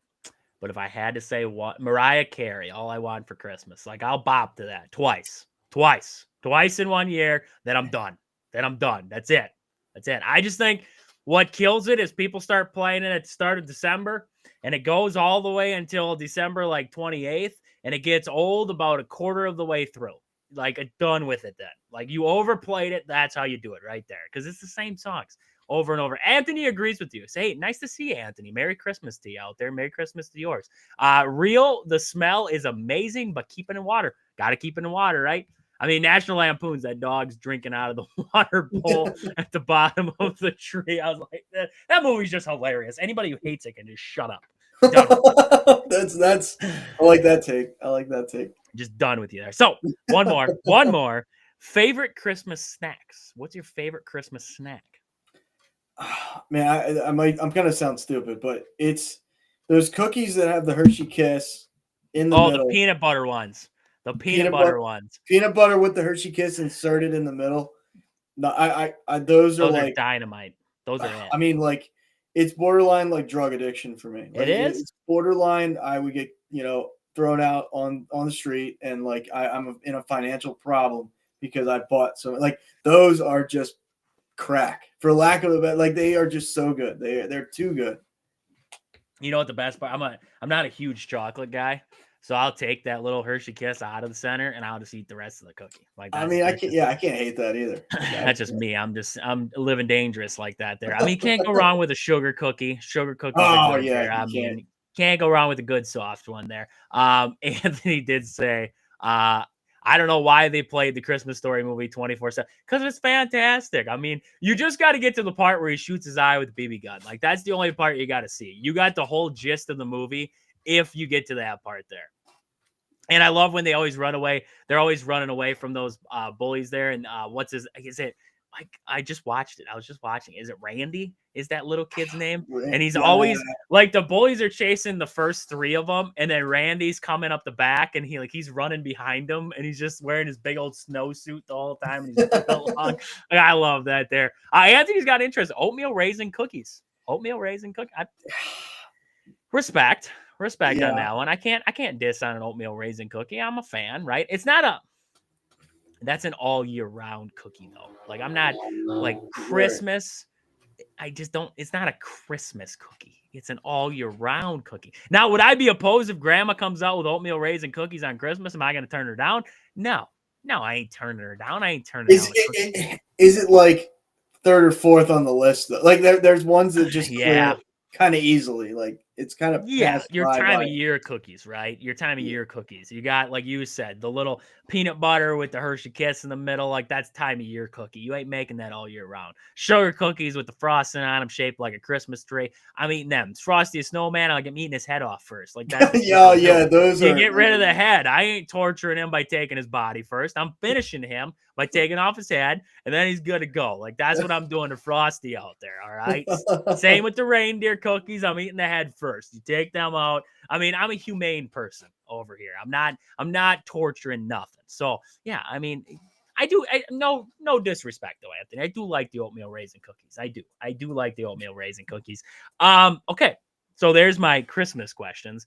but if I had to say what, Mariah Carey, All I Want for Christmas, like I'll bop to that twice in 1 year. Then I'm done. That's it. I just think what kills it is people start playing it at the start of December, and it goes all the way until December like 28th, and it gets old about a quarter of the way through. Like done with it then. Like you overplayed it. That's how you do it right there. Because it's the same songs over and over. Anthony agrees with you. Say, hey, nice to see you, Anthony. Merry Christmas to you out there. Merry Christmas to yours. Real, the smell is amazing, but keep it in water. Got to keep it in water, right? I mean, National Lampoon's that dog's drinking out of the water bowl at the bottom of the tree. I was like, that movie's just hilarious. Anybody who hates it can just shut up. That's I like that take. Just done with you there. So one more. Favorite Christmas snacks. What's your favorite Christmas snack? Man, I'm gonna sound stupid, but it's those cookies that have the Hershey Kiss in the middle. The peanut butter ones. The peanut butter ones. Peanut butter with the Hershey Kiss inserted in the middle. No, those are like dynamite. Those are it. I mean, like it's borderline like drug addiction for me. Like, it is. It's borderline. I would get thrown out on the street, and like I'm in a financial problem because I bought some. Like those are just crack, for lack of a better. Like they are just so good. They're too good. You know what the best part? I'm not a huge chocolate guy, So I'll take that little Hershey Kiss out of the center, and I'll just eat the rest of the cookie. Like I that's mean, I that's can't. just Yeah, I can't hate that either. Like, that's just me. I'm living dangerous like that there. I mean, you can't go wrong with a sugar cookie. Sugar cookies are oh good yeah, there. I you can't. mean, can't go wrong with a good soft one there. Anthony did say, I don't know why they played the Christmas Story movie 24/7 because it's fantastic. I mean, you just got to get to the part where he shoots his eye with the BB gun. Like that's the only part you got to see. You got the whole gist of the movie if you get to that part there. And I love when they always run away. They're always running away from those bullies there. And what's his? Is it? Like I just watched it. I was just watching. Is it Randy? Is that little kid's name? And he's Yeah. always like the bullies are chasing the first three of them, and then Randy's coming up the back, and he's running behind them, and he's just wearing his big old snowsuit the whole time, and he's along. Like, I love that there. Anthony's got interest. Oatmeal raisin cookies. Oatmeal raisin cookie. Respect on that one. I can't diss on an oatmeal raisin cookie. I'm a fan, right? That's an all year round cookie though. Like I'm not like Christmas. I just don't. It's not a Christmas cookie. It's an all year round cookie. Now, would I be opposed if Grandma comes out with oatmeal raisin cookies on Christmas? Am I going to turn her down? No, I ain't turning her down. I ain't turning down. Is it like third or fourth on the list? Though? Like there's ones that just clear kind of easily. Like it's kind of your time of year cookies, right? Your time of year cookies. You got, like you said, the little peanut butter with the Hershey Kiss in the middle. Like that's time of year cookie. You ain't making that all year round. Sugar cookies with the frosting on them, shaped like a Christmas tree. I'm eating them. Frosty a Snowman. I'm eating his head off first. Like that's yeah. Those you get rid of the head. I ain't torturing him by taking his body first. I'm finishing him by taking off his head, and then he's good to go. Like that's what I'm doing to Frosty out there. All right. Same with the reindeer cookies. I'm eating the head first. You take them out. I mean, I'm a humane person over here. I'm not torturing nothing. So yeah, I mean, no disrespect though, Anthony. I do like the oatmeal raisin cookies. I do like the oatmeal raisin cookies. Okay. So there's my Christmas questions.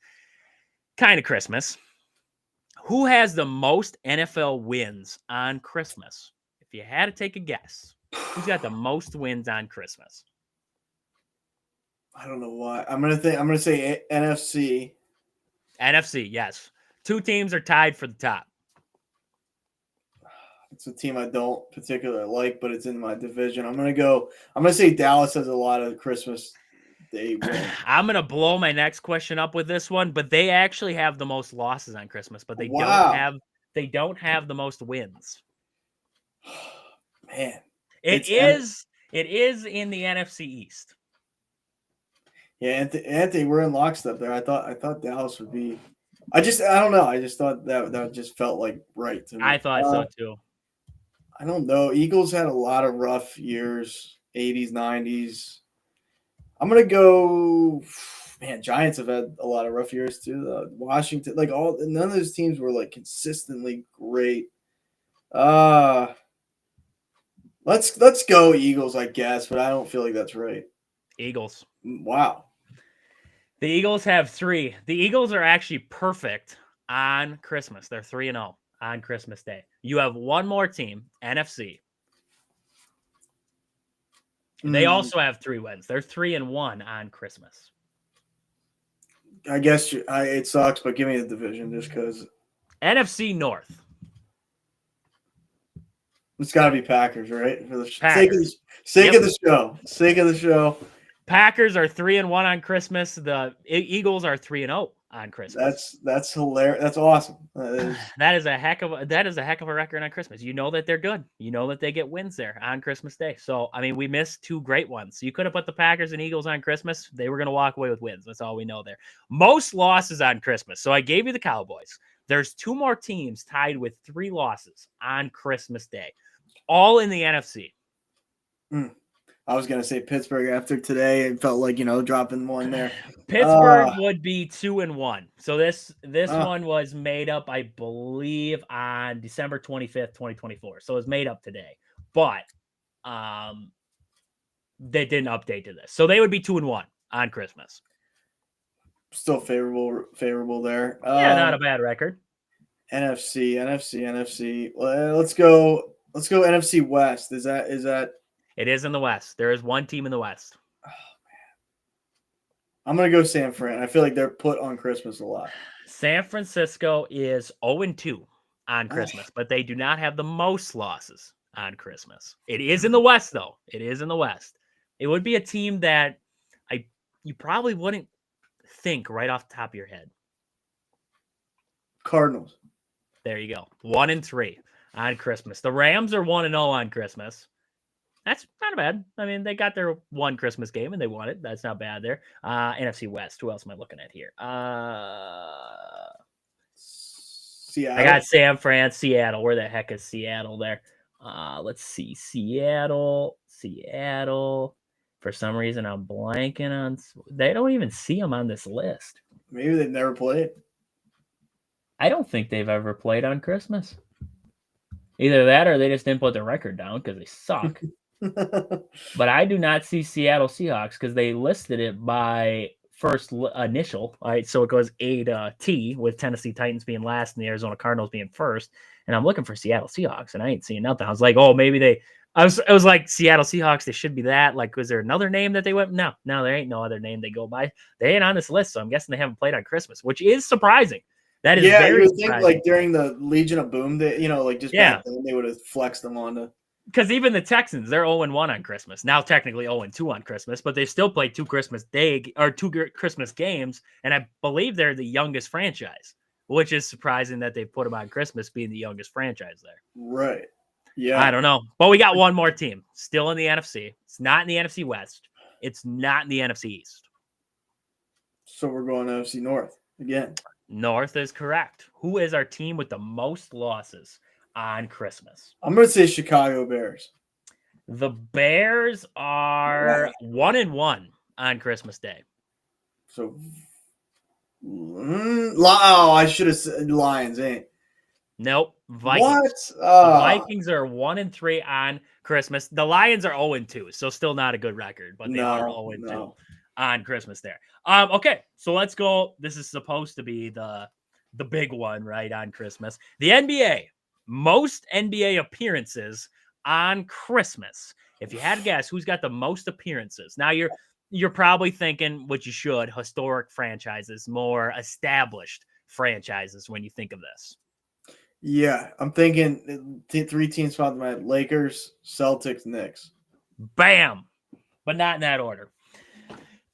Kind of Christmas. Who has the most NFL wins on Christmas? If you had to take a guess, who's got the most wins on Christmas? I don't know why. I'm gonna say NFC. NFC, yes. Two teams are tied for the top. It's a team I don't particularly like, but it's in my division. I'm gonna say Dallas has a lot of Christmas Day wins. I'm gonna blow my next question up with this one, but they actually have the most losses on Christmas, but they don't have the most wins. Man. It is in the NFC East. Yeah, Anthony, we're in lockstep there. I thought Dallas would be. I don't know. I just thought that just felt like right to me. I thought so too. I don't know. Eagles had a lot of rough years, 80s, 90s. I'm gonna go. Man, Giants have had a lot of rough years too. Washington, none of those teams were like consistently great. Let's go Eagles, I guess, but I don't feel like that's right. Eagles. Wow. The Eagles have 3. The Eagles are actually perfect on Christmas. They're 3-0 on Christmas Day. You have one more team, NFC. They also have 3 wins. They're 3-1 on Christmas. I guess it sucks, but give me the division just because. NFC North. It's got to be Packers, right? For the Packers. sake of the show. Packers are 3-1 on Christmas. The Eagles are 3-0 on Christmas. That's hilarious. That's awesome. That is a heck of a record on Christmas. You know that they're good. You know that they get wins there on Christmas Day. So I mean, we missed 2 great ones. You could have put the Packers and Eagles on Christmas. They were going to walk away with wins. That's all we know there. Most losses on Christmas. So I gave you the Cowboys. There's 2 more teams tied with 3 losses on Christmas Day, all in the NFC. I was gonna say Pittsburgh after today. It felt like dropping one there. Pittsburgh would be 2-1. So this one was made up, I believe, on December 25th, 2024. So it was made up today, but they didn't update to this. So they would be 2-1 on Christmas. Still favorable there. Yeah, not a bad record. NFC. Well, let's go NFC West. Is that? It is in the West. There is one team in the West. Oh, man. I'm going to go San Fran. I feel like they're put on Christmas a lot. San Francisco is 0-2 on Christmas, but they do not have the most losses on Christmas. It is in the West, though. It is in the West. It would be a team that you probably wouldn't think right off the top of your head. Cardinals. There you go. 1-3 on Christmas. The Rams are 1-0 on Christmas. That's not bad. I mean, they got their one Christmas game and they won it. That's not bad there. NFC West. Who else am I looking at here? Seattle. I got San Fran, Seattle. Where the heck is Seattle there? Let's see. Seattle. For some reason, I'm blanking on. They don't even see them on this list. Maybe they've never played. I don't think they've ever played on Christmas. Either that or they just didn't put the record down because they suck. But I do not see Seattle Seahawks because they listed it by first initial. All right, so it goes A to T with Tennessee Titans being last and the Arizona Cardinals being first. And I'm looking for Seattle Seahawks, and I ain't seeing nothing. I was like, oh, maybe they. I was like Seattle Seahawks. They should be that. Like, was there another name that they went? No, there ain't no other name they go by. They ain't on this list, so I'm guessing they haven't played on Christmas, which is surprising. That is very you would surprising. think like during the Legion of Boom, back then they would have flexed them on to. Because even the Texans, they're 0-1 on Christmas. Now technically 0-2 on Christmas, but they still played two Christmas games, and I believe they're the youngest franchise, which is surprising that they put them on Christmas being the youngest franchise there. Right. Yeah. I don't know. But we got one more team still in the NFC. It's not in the NFC West. It's not in the NFC East. So we're going to NFC North again. North is correct. Who is our team with the most losses on Christmas? I'm going to say Chicago Bears. The Bears are 1-1 on Christmas Day. So, I should have said Lions, ain't. Nope. Vikings. What? The Vikings are 1-3 on Christmas. The Lions are 0-2, so still not a good record, but they are 0-2 on Christmas there. Okay, so let's go. This is supposed to be the big one, right, on Christmas. The NBA. Most NBA appearances on Christmas. If you had to guess who's got the most appearances. Now you're probably thinking, which you should, historic franchises, more established franchises when you think of this. Yeah, I'm thinking three teams found my Lakers, Celtics, Knicks. Bam! But not in that order.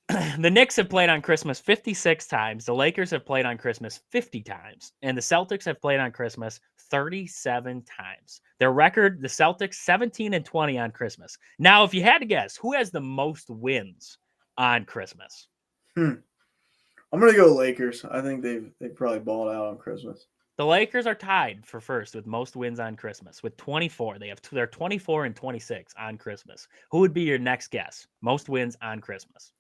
The Knicks have played on Christmas 56 times. The Lakers have played on Christmas 50 times. And the Celtics have played on Christmas 37 times. Their record, the Celtics, 17-20 on Christmas. Now, if you had to guess, who has the most wins on Christmas? I'm going to go Lakers. I think they probably balled out on Christmas. The Lakers are tied for first with most wins on Christmas with 24. They're 24-26 on Christmas. Who would be your next guess? Most wins on Christmas.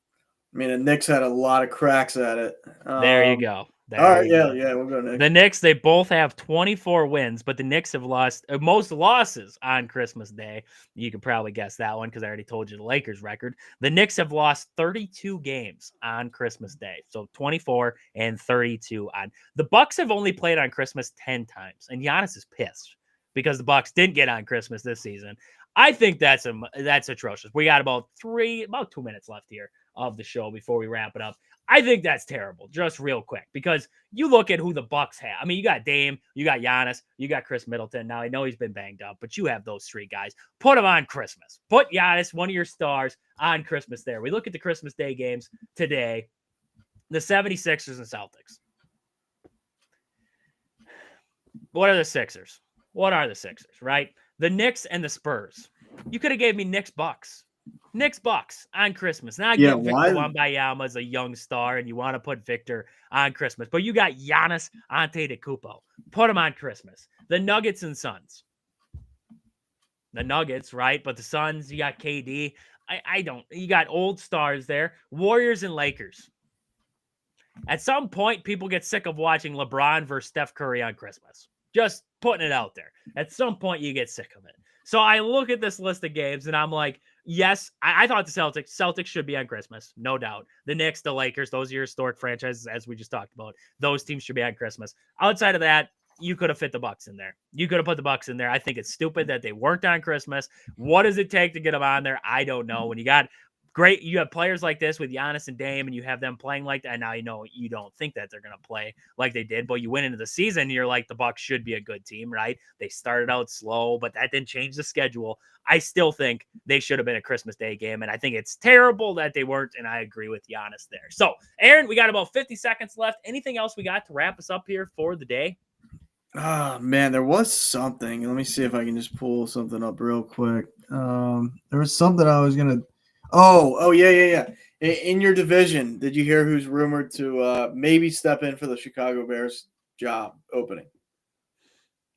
I mean, the Knicks had a lot of cracks at it. There you go. All right, yeah, we'll go Knicks. The Knicks, they both have 24 wins, but the Knicks have lost most losses on Christmas Day. You could probably guess that one because I already told you the Lakers record. The Knicks have lost 32 games on Christmas Day, so 24 and 32 on. The Bucks have only played on Christmas 10 times, and Giannis is pissed because the Bucks didn't get on Christmas this season. I think that's atrocious. We got about 2 minutes left here of the show before we wrap it up. I think that's terrible, just real quick, because you look at who the Bucks have. I mean, you got Dame, you got Giannis, you got Chris Middleton. Now, I know he's been banged up, but you have those three guys. Put them on Christmas. Put Giannis, one of your stars, on Christmas there. We look at the Christmas Day games today, the 76ers and Celtics. What are the Sixers? What are the Sixers, right? The Knicks and the Spurs. You could have gave me Knicks Bucks. Knicks Bucks on Christmas. Now I get Victor Wembanyama as a young star, and you want to put Victor on Christmas, but you got Giannis Antetokounmpo. Put him on Christmas. The Nuggets and Suns. The Nuggets, right? But the Suns, you got KD. You got old stars there. Warriors and Lakers. At some point, people get sick of watching LeBron versus Steph Curry on Christmas. Just putting it out there. At some point, you get sick of it. So I look at this list of games, and I'm like, yes, I thought the Celtics should be on Christmas, no doubt. The Knicks, the Lakers, those are your historic franchises, as we just talked about. Those teams should be on Christmas. Outside of that, you could have fit the Bucks in there. You could have put the Bucks in there. I think it's stupid that they weren't on Christmas. What does it take to get them on there? I don't know. When you got great. You have players like this with Giannis and Dame, and you have them playing like that. And now you don't think that they're going to play like they did, but you went into the season, and you're like, the Bucks should be a good team, right? They started out slow, but that didn't change the schedule. I still think they should have been a Christmas Day game, and I think it's terrible that they weren't, and I agree with Giannis there. So, Aaron, we got about 50 seconds left. Anything else we got to wrap us up here for the day? Man, there was something. Let me see if I can just pull something up real quick. There was something I was gonna. Oh, yeah. In your division, did you hear who's rumored to maybe step in for the Chicago Bears job opening?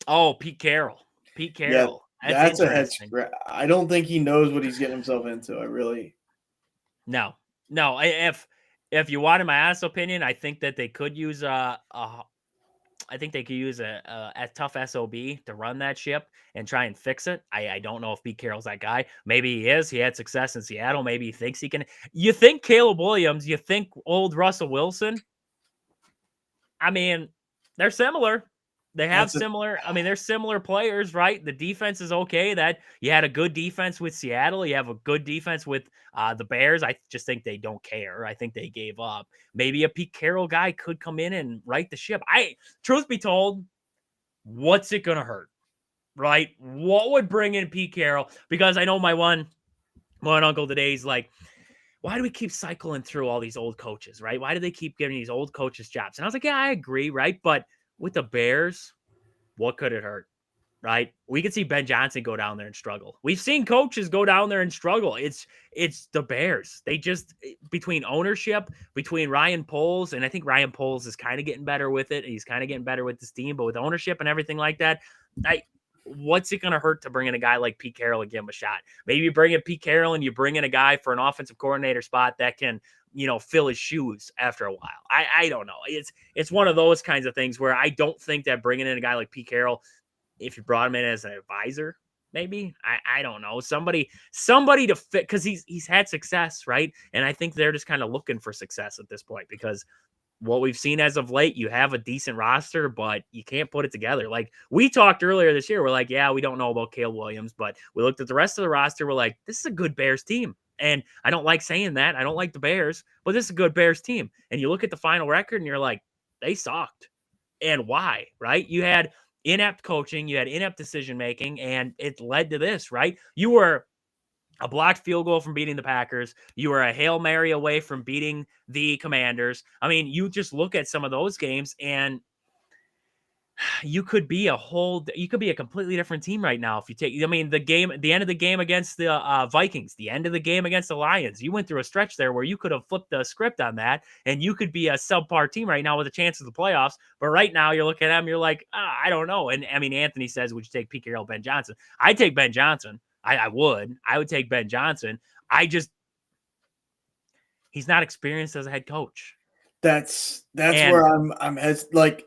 Oh, Pete Carroll. Pete Carroll. Yeah, that's a head scratch. I don't think he knows what he's getting himself into. I really. No. If you wanted my honest opinion, I think that they could use a tough SOB to run that ship and try and fix it. I don't know if Pete Carroll's that guy. Maybe he is. He had success in Seattle. Maybe he thinks he can. You think Caleb Williams, you think old Russell Wilson. I mean, they're similar. They have they're similar players, right? The defense is okay. That you had a good defense with Seattle. You have a good defense with the Bears. I just think they don't care. I think they gave up. Maybe a Pete Carroll guy could come in and right the ship. Truth be told, what's it going to hurt, right? What would bring in Pete Carroll? Because I know my one uncle today is like, why do we keep cycling through all these old coaches, right? Why do they keep giving these old coaches jobs? And I was like, yeah, I agree, right? But with the Bears, what could it hurt, right? We could see Ben Johnson go down there and struggle. We've seen coaches go down there and struggle. It's the Bears. They just, between ownership, between Ryan Poles, and I think Ryan Poles is kind of getting better with it. He's kind of getting better with this team, but with ownership and everything like that, what's it going to hurt to bring in a guy like Pete Carroll and give him a shot? Maybe you bring in Pete Carroll and you bring in a guy for an offensive coordinator spot that can, fill his shoes after a while. I don't know. It's one of those kinds of things where I don't think that bringing in a guy like Pete Carroll, if you brought him in as an advisor, maybe, I don't know, somebody to fit, because he's had success, right? And I think they're just kind of looking for success at this point, because what we've seen as of late, you have a decent roster, but you can't put it together. Like we talked earlier this year, we're like, yeah, we don't know about Caleb Williams, but we looked at the rest of the roster. We're like, this is a good Bears team. And I don't like saying that. I don't like the Bears, but this is a good Bears team. And you look at the final record and you're like, they sucked. And why, right? You had inept coaching, you had inept decision-making, and it led to this, right? You were a blocked field goal from beating the Packers. You were a Hail Mary away from beating the Commanders. I mean, you just look at some of those games and you could be a completely different team right now. If you take, the end of the game against the Vikings, the end of the game against the Lions, you went through a stretch there where you could have flipped the script on that and you could be a subpar team right now with a chance of the playoffs. But right now you're looking at them, you're like, I don't know. And I mean, Anthony says, would you take Pete Carroll, Ben Johnson? I'd take Ben Johnson. I would take Ben Johnson. He's not experienced as a head coach. That's where I'm like,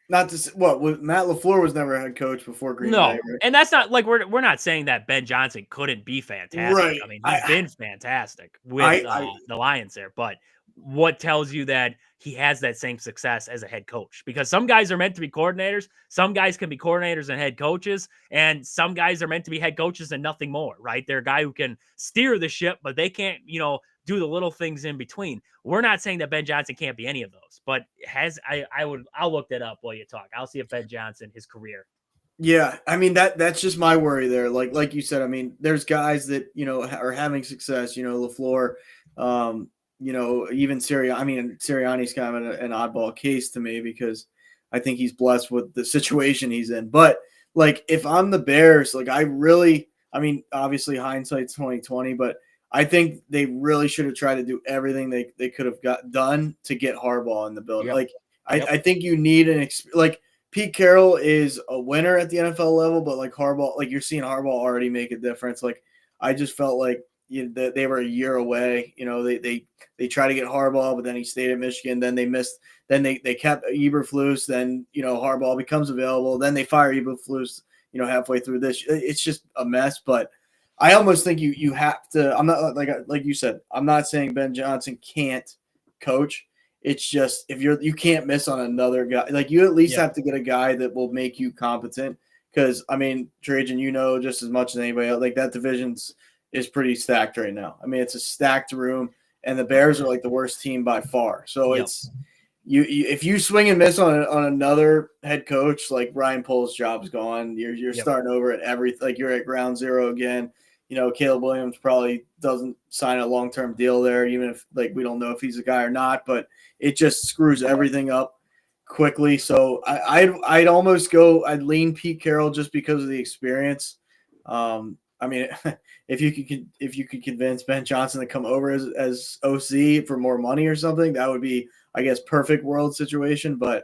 not to say, Matt LaFleur was never a head coach before Green Bay. Right? And that's not like we're not saying that Ben Johnson couldn't be fantastic. Right. I mean, he's been fantastic with the Lions there. But what tells you that he has that same success as a head coach? Because some guys are meant to be coordinators, some guys can be coordinators and head coaches, and some guys are meant to be head coaches and nothing more. Right? They're a guy who can steer the ship, but they can't, do the little things in between. We're not saying that Ben Johnson can't be any of those, but I'll look that up while you talk. I'll see if Ben Johnson, his career. Yeah, I mean that's just my worry there. Like you said, I mean, there's guys that are having success. LaFleur, even Sirianni. I mean, Sirianni's kind of an oddball case to me because I think he's blessed with the situation he's in. But like, if I'm the Bears, like obviously hindsight's 2020, but I think they really should have tried to do everything they could have got done to get Harbaugh in the building. Yep. I think you need Pete Carroll is a winner at the NFL level, but like Harbaugh, like you're seeing Harbaugh already make a difference. Like I just felt like they were a year away. They tried to get Harbaugh, but then he stayed at Michigan. Then they missed. Then they kept Eberflus. Then Harbaugh becomes available. Then they fire Eberflus. Halfway through this, it's just a mess. But I almost think you have to. I'm not like you said. I'm not saying Ben Johnson can't coach. It's just if you can't miss on another guy. Like you at least have to get a guy that will make you competent. Because I mean, Trajan, just as much as anybody else, like that division's is pretty stacked right now. I mean, it's a stacked room, and the Bears are like the worst team by far. So it's you if you swing and miss on another head coach, like Ryan Poles' job's gone. You're starting over at like you're at ground zero again. Caleb Williams probably doesn't sign a long-term deal there, even if like we don't know if he's a guy or not, but it just screws everything up quickly. So I'd almost I'd lean Pete Carroll just because of the experience. I mean, if you could convince Ben Johnson to come over as OC for more money or something, that would be, I guess, perfect world situation. But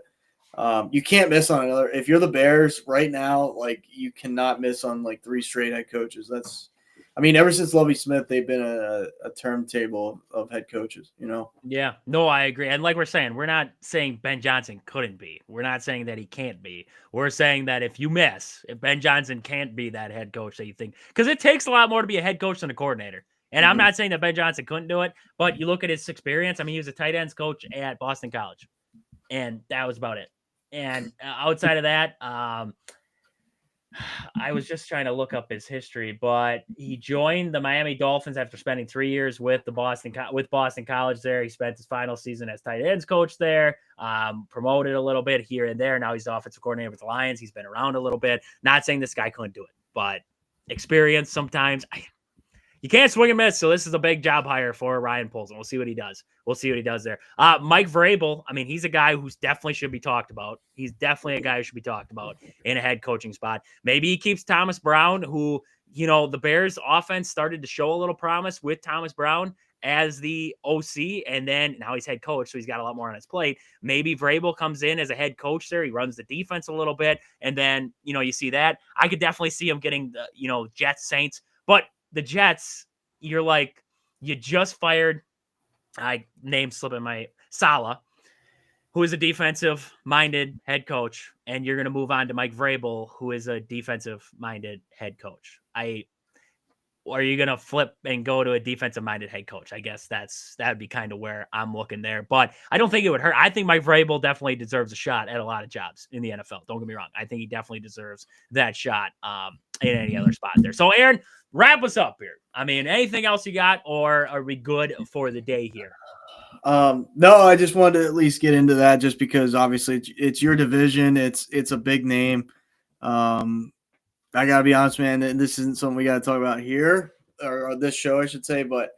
you can't miss on another. If you're the Bears right now, like you cannot miss on like 3 straight head coaches. I mean, ever since Lovie Smith, they've been a turntable of head coaches, Yeah, no, I agree. And like we're saying, we're not saying Ben Johnson couldn't be. We're not saying that he can't be. We're saying that if Ben Johnson can't be that head coach that you think, because it takes a lot more to be a head coach than a coordinator. And I'm not saying that Ben Johnson couldn't do it, but you look at his experience. I mean, he was a tight ends coach at Boston College, and that was about it. And outside of that, I was just trying to look up his history, but he joined the Miami Dolphins after spending 3 years with Boston College there. He spent his final season as tight ends coach there, promoted a little bit here and there. Now he's the offensive coordinator with the Lions. He's been around a little bit. Not saying this guy couldn't do it, but experience sometimes. You can't swing and miss, so this is a big job hire for Ryan Poles, and we'll see what he does. We'll see what he does there. Mike Vrabel, I mean, he's a guy who's definitely should be talked about. He's definitely a guy who should be talked about in a head coaching spot. Maybe he keeps Thomas Brown, who, the Bears offense started to show a little promise with Thomas Brown as the OC, and then now he's head coach, so he's got a lot more on his plate. Maybe Vrabel comes in as a head coach there. He runs the defense a little bit, and then, you see that. I could definitely see him getting the, Jets, Saints, but the Jets, you're like, you just fired, I name slipping my Saleh, who is a defensive-minded head coach, and you're going to move on to Mike Vrabel, who is a defensive-minded head coach. Are you going to flip and go to a defensive-minded head coach? I guess that'd be kind of where I'm looking there, but I don't think it would hurt. I think Mike Vrabel definitely deserves a shot at a lot of jobs in the NFL. Don't get me wrong. I think he definitely deserves that shot in any other spot there. So, Aaron, wrap us up here. I mean, anything else you got, or are we good for the day here? No, I just wanted to at least get into that just because obviously it's your division. It's a big name. I gotta be honest, man, and this isn't something we gotta talk about here or this show, I should say, but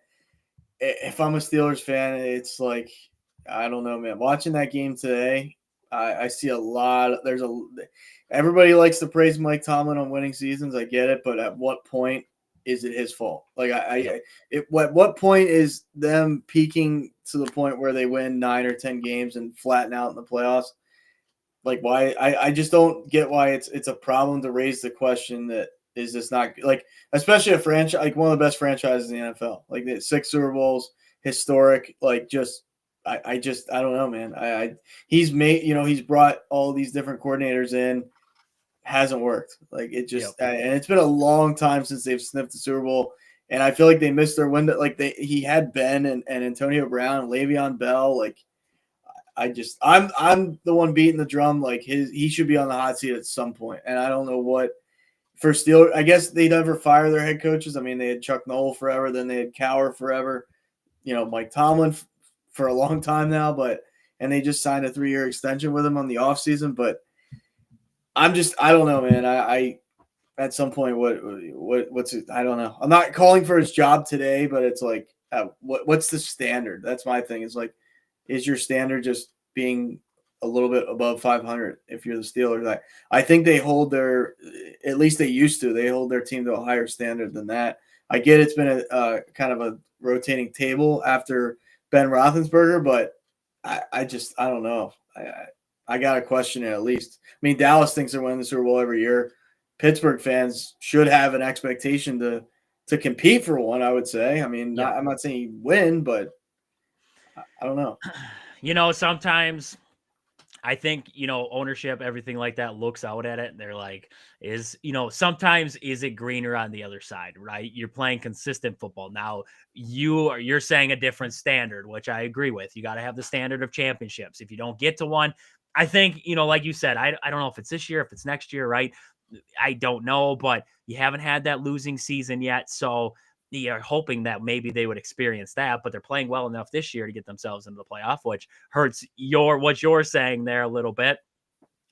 if I'm a Steelers fan, it's like, I don't know, man. Watching that game today, I see a lot. Everybody likes to praise Mike Tomlin on winning seasons. I get it, but at what point is it his fault? Like, at what point is them peaking to the point where they win 9 or 10 games and flatten out in the playoffs? Like, why? I just don't get why it's a problem to raise the question that is this not like, especially a franchise like one of the best franchises in the NFL, like the 6 Super Bowls, historic. Like, I don't know, man. He's made, he's brought all these different coordinators in, hasn't worked. Like, it just and it's been a long time since they've sniffed the Super Bowl, and I feel like they missed their window. Like he had Ben and Antonio Brown and Le'Veon Bell. Like, I'm the one beating the drum. Like, he should be on the hot seat at some point, and I don't know what for Steelers. I guess they never fire their head coaches. I mean, they had Chuck Noll forever, then they had Cowher forever. Mike Tomlin for a long time now, and they just signed a 3-year extension with him on the offseason. But I don't know, man. I at some point, what's it? I don't know. I'm not calling for his job today, but it's like, what's the standard? That's my thing. It's like, is your standard just being a little bit above 500 if you're the Steelers? I think they hold at least they used to, they hold their team to a higher standard than that. I get it's been a kind of a rotating table after Ben Roethlisberger, but I don't know. I got to question it at least. I mean, Dallas thinks they're winning the Super Bowl every year. Pittsburgh fans should have an expectation to compete for one, I would say. I mean, I'm not saying you win, but I don't know. Sometimes I think, ownership, everything like that looks out at it. And they're like, sometimes is it greener on the other side, right? You're playing consistent football. Now you're saying a different standard, which I agree with. You got to have the standard of championships. If you don't get to one, I think, like you said, I don't know if it's this year, if it's next year, right? I don't know, but you haven't had that losing season yet. So, you're hoping that maybe they would experience that, but they're playing well enough this year to get themselves into the playoff, which hurts what you're saying there a little bit.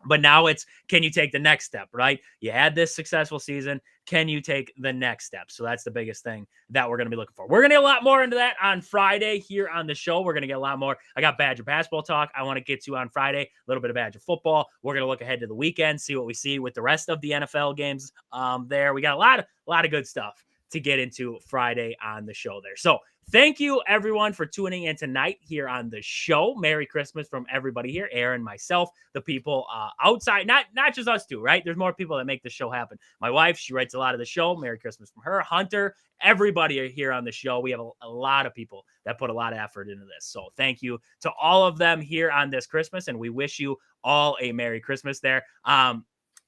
But now it's, can you take the next step, right? You had this successful season. Can you take the next step? So that's the biggest thing that we're going to be looking for. We're going to get a lot more into that on Friday here on the show. We're going to get a lot more. I got Badger basketball talk I want to get to on Friday, a little bit of Badger football. We're going to look ahead to the weekend, see what we see with the rest of the NFL games there. We got a lot of good stuff to get into Friday on the show there. So thank you, everyone, for tuning in tonight here on the show. Merry Christmas from everybody here, Aaron, myself, the people outside, not just us two, right? There's more people that make the show happen. My wife, she writes a lot of the show. Merry Christmas from her. Hunter, everybody here on the show. We have a lot of people that put a lot of effort into this. So thank you to all of them here on this Christmas, and we wish you all a Merry Christmas there.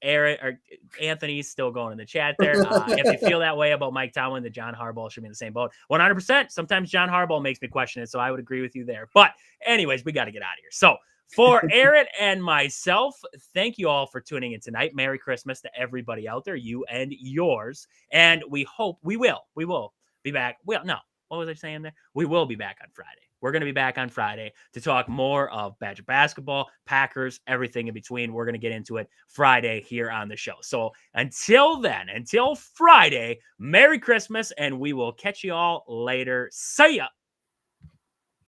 Aaron or Anthony's still going in the chat there. If you feel that way about Mike Tomlin, that John Harbaugh should be in the same boat. 100%. Sometimes John Harbaugh makes me question it, so I would agree with you there. But anyways, we got to get out of here. So for Aaron and myself, thank you all for tuning in tonight. Merry Christmas to everybody out there, you and yours. And we hope we will be back. Well, no, what was I saying there? We will be back on Friday. We're going to be back on Friday to talk more of Badger basketball, Packers, everything in between. We're going to get into it Friday here on the show. So until then, until Friday, Merry Christmas, and we will catch you all later. See ya.